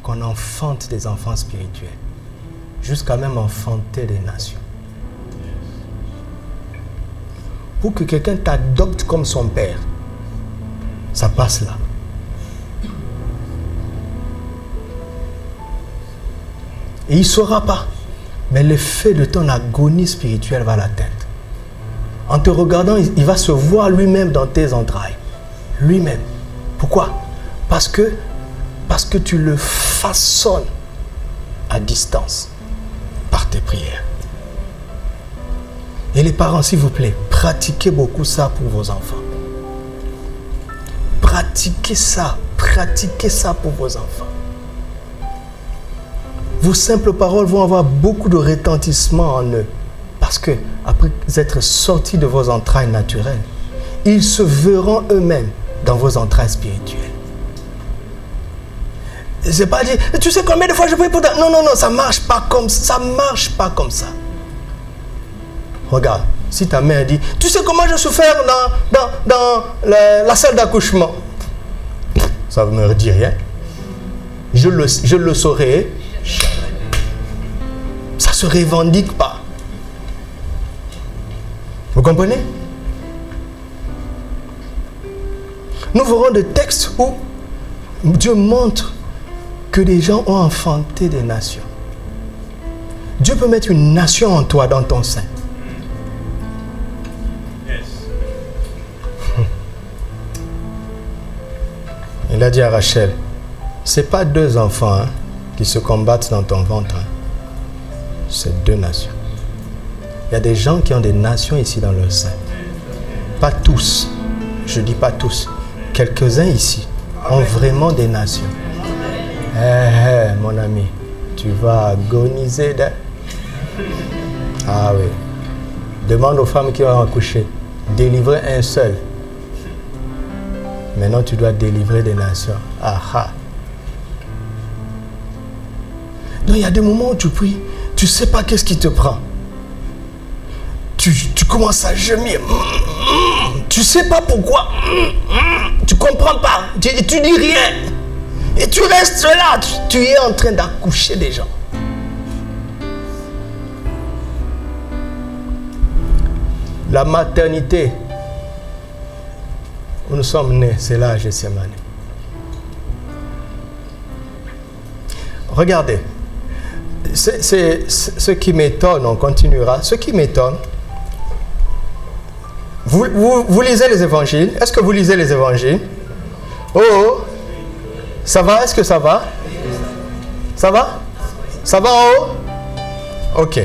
qu'on enfante des enfants spirituels, jusqu'à même enfanter des nations. Pour que quelqu'un t'adopte comme son père, ça passe là. Et il ne saura pas, mais l'effet de ton agonie spirituelle va l'atteindre. En te regardant, il va se voir lui-même dans tes entrailles. Lui-même. Pourquoi? Parce que tu le façonnes à distance par tes prières. Et les parents, s'il vous plaît, pratiquez beaucoup ça pour vos enfants. Pratiquez ça pour vos enfants. vos simples paroles vont avoir beaucoup de retentissement en eux. Parce que, après être sortis de vos entrailles naturelles, ils se verront eux-mêmes dans vos entrailles spirituelles. C'est pas dit, tu sais combien de fois je prie pour toi? Non, non, non, ça marche pas comme ça. Ça marche pas comme ça. Regarde, si ta mère dit, tu sais comment je souffert dans la salle d'accouchement? Ça ne me dit rien. Je le saurai jamais. Ça ne se revendique pas. Vous comprenez? Nous verrons des textes où Dieu montre que des gens ont enfanté des nations. Dieu peut mettre une nation en toi, dans ton sein. Yes. Il a dit à Rachel, ce n'est pas 2 enfants qui se combattent dans ton ventre. C'est 2 nations. Il y a des gens qui ont des nations ici dans leur sein. Pas tous. Je ne dis pas tous. Quelques-uns ici ont vraiment des nations. Mon ami, tu vas agoniser. Ah oui. Demande aux femmes qui ont accouché. Délivrer un seul. Maintenant, tu dois délivrer des nations. Ah. Donc, il y a des moments où tu pries, tu ne sais pas qu'est-ce qui te prend. Tu commences à gémir. Tu ne sais pas pourquoi. Tu ne comprends pas. Tu dis rien. Et tu restes là. Tu es en train d'accoucher des gens. La maternité où nous sommes nés, c'est là à Gethsémani. Regardez. C'est ce qui m'étonne, on continuera. Ce qui m'étonne, vous lisez les évangiles. Est-ce que vous lisez les évangiles? Oh, ça va? Est-ce que ça va? Ça va? Ça va en haut? Ok.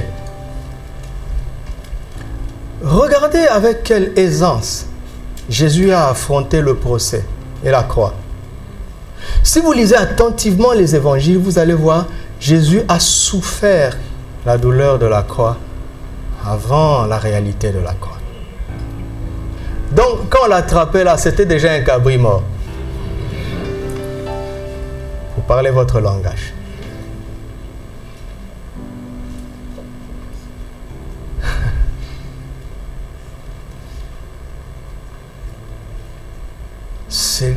Regardez avec quelle aisance Jésus a affronté le procès et la croix. Si vous lisez attentivement les évangiles, vous allez voir, Jésus a souffert la douleur de la croix avant la réalité de la croix. Donc, quand on l'attrapait là, c'était déjà un cabri mort. Vous parlez votre langage.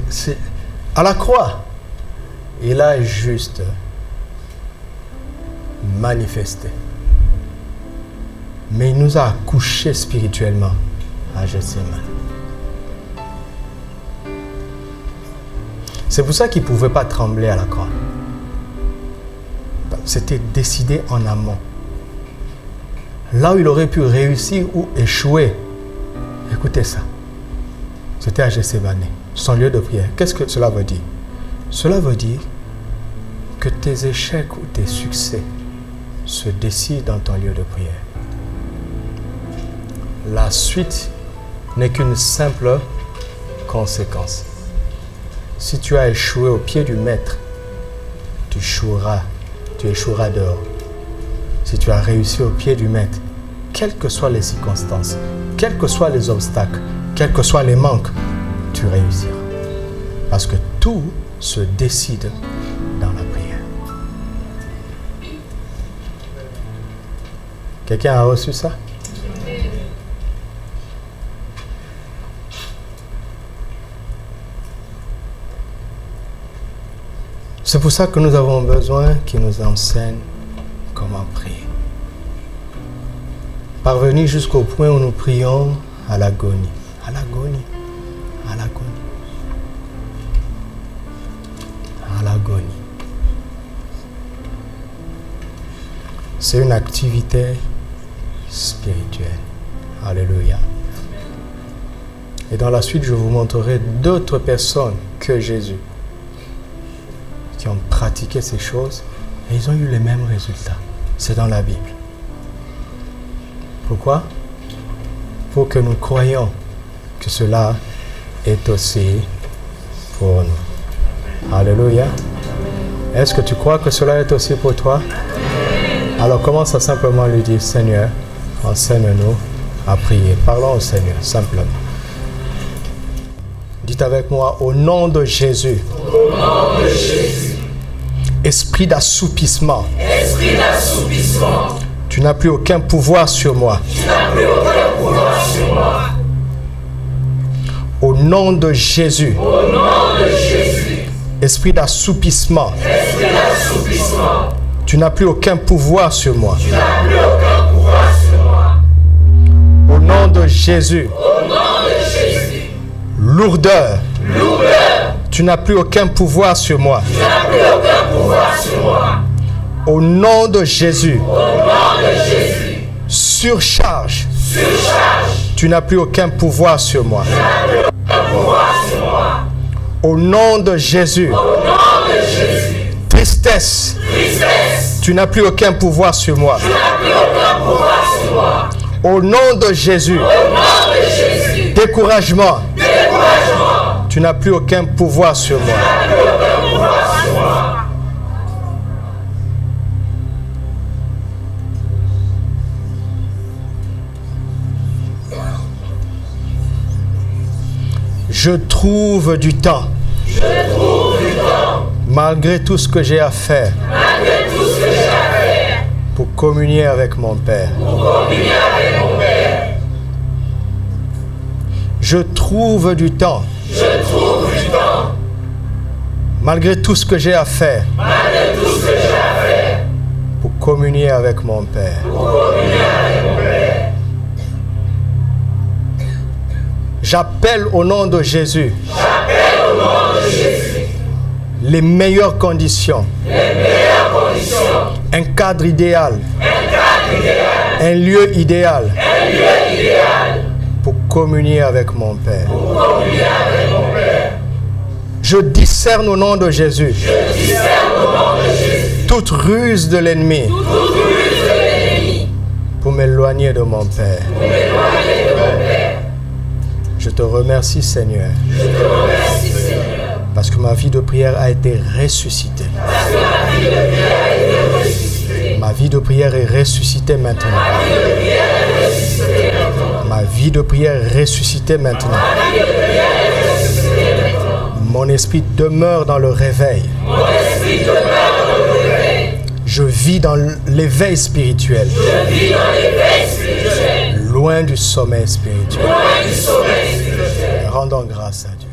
C'est à la croix, il a juste manifesté. Mais il nous a accouchés spirituellement à Gethsémani. C'est pour ça qu'il ne pouvait pas trembler à la croix. C'était décidé en amont. Là où il aurait pu réussir ou échouer, écoutez ça, c'était à Gethsémani, son lieu de prière. Qu'est-ce que cela veut dire? Cela veut dire que tes échecs ou tes succès se décident dans ton lieu de prière. La suite n'est qu'une simple conséquence. Si tu as échoué au pied du maître, tu échoueras dehors. Si tu as réussi au pied du maître, quelles que soient les circonstances, quels que soient les obstacles, quels que soient les manques, tu réussiras. Parce que tout se décide dans la prière. Quelqu'un a reçu ça? C'est pour ça que nous avons besoin qu'il nous enseigne comment prier. Parvenir jusqu'au point où nous prions à l'agonie. À l'agonie. À l'agonie. À l'agonie. C'est une activité spirituelle. Alléluia. Et dans la suite, je vous montrerai d'autres personnes que Jésus qui ont pratiqué ces choses et ils ont eu les mêmes résultats. C'est dans la Bible. Pourquoi? Pour que nous croyions que cela est aussi pour nous. Alléluia. Est-ce que tu crois que cela est aussi pour toi? Alors commence à simplement lui dire, Seigneur, enseigne-nous à prier. Parlons au Seigneur, simplement. Dites avec moi, au nom de Jésus. Au nom de Jésus. Esprit d'assoupissement. Esprit d'assoupissement. Tu n'as plus aucun pouvoir sur moi. Tu n'as plus aucun pouvoir sur moi. Au nom de Jésus. Au nom de Jésus. Esprit d'assoupissement. Esprit d'assoupissement. Tu n'as plus aucun pouvoir sur moi. Tu n'as plus aucun pouvoir sur moi. Au nom de Jésus. Au nom de Jésus. Lourdeur. Lourdeur. Tu n'as plus aucun pouvoir sur moi. Tu n'as plus aucun pouvoir sur moi. Au nom de Jésus. Au nom de Jésus. Surcharge. Surcharge. Tu n'as plus aucun pouvoir sur moi. Tu n'as plus aucun pouvoir sur moi. Au nom de Jésus. Au nom de Jésus. Tristesse. Tristesse. Tu n'as plus aucun pouvoir sur moi. Tu n'as plus aucun pouvoir sur moi. Au nom de Jésus. Au nom de Jésus. Découragement. Découragement. Tu n'as plus aucun pouvoir sur moi. Tu n'as plus aucun pouvoir sur moi. Je trouve du temps. Je trouve du temps. Malgré tout ce que j'ai à faire. Malgré tout ce que j'ai à faire. Pour communier avec mon Père. Pour communier avec mon Père. Je trouve du temps. Je trouve du temps. Malgré tout ce que j'ai à faire. Malgré tout ce que j'ai à faire. Pour communier avec mon Père. Pour communier avec mon Père. J'appelle au nom de Jésus. J'appelle au nom de Jésus. Les meilleures conditions. Les meilleures conditions. Un cadre idéal. Un cadre idéal. Un lieu idéal. Un lieu idéal. Pour communier avec mon Père. Pour communier avec mon Père. Je discerne au nom de Jésus. Je discerne au nom de Jésus. Toute ruse de l'ennemi. Toute ruse de l'ennemi. Pour m'éloigner de mon Père. Pour m'éloigner de mon Père. Je te remercie, Seigneur. Je te remercie, Seigneur. Parce que ma vie de prière a été ressuscitée. Parce que ma vie de prière a été ressuscitée. Ma vie de prière est ressuscitée maintenant. Ma vie de prière est ressuscitée maintenant. Ma vie de prière est ressuscitée maintenant. Ma vie de prière est ressuscitée maintenant. Mon esprit demeure dans le réveil. Mon esprit demeure dans le réveil. Je vis dans l'éveil spirituel. Je vis dans l'éveil spirituel. Loin du sommeil spirituel. Loin du sommeil spirituel. Rendons grâce à Dieu.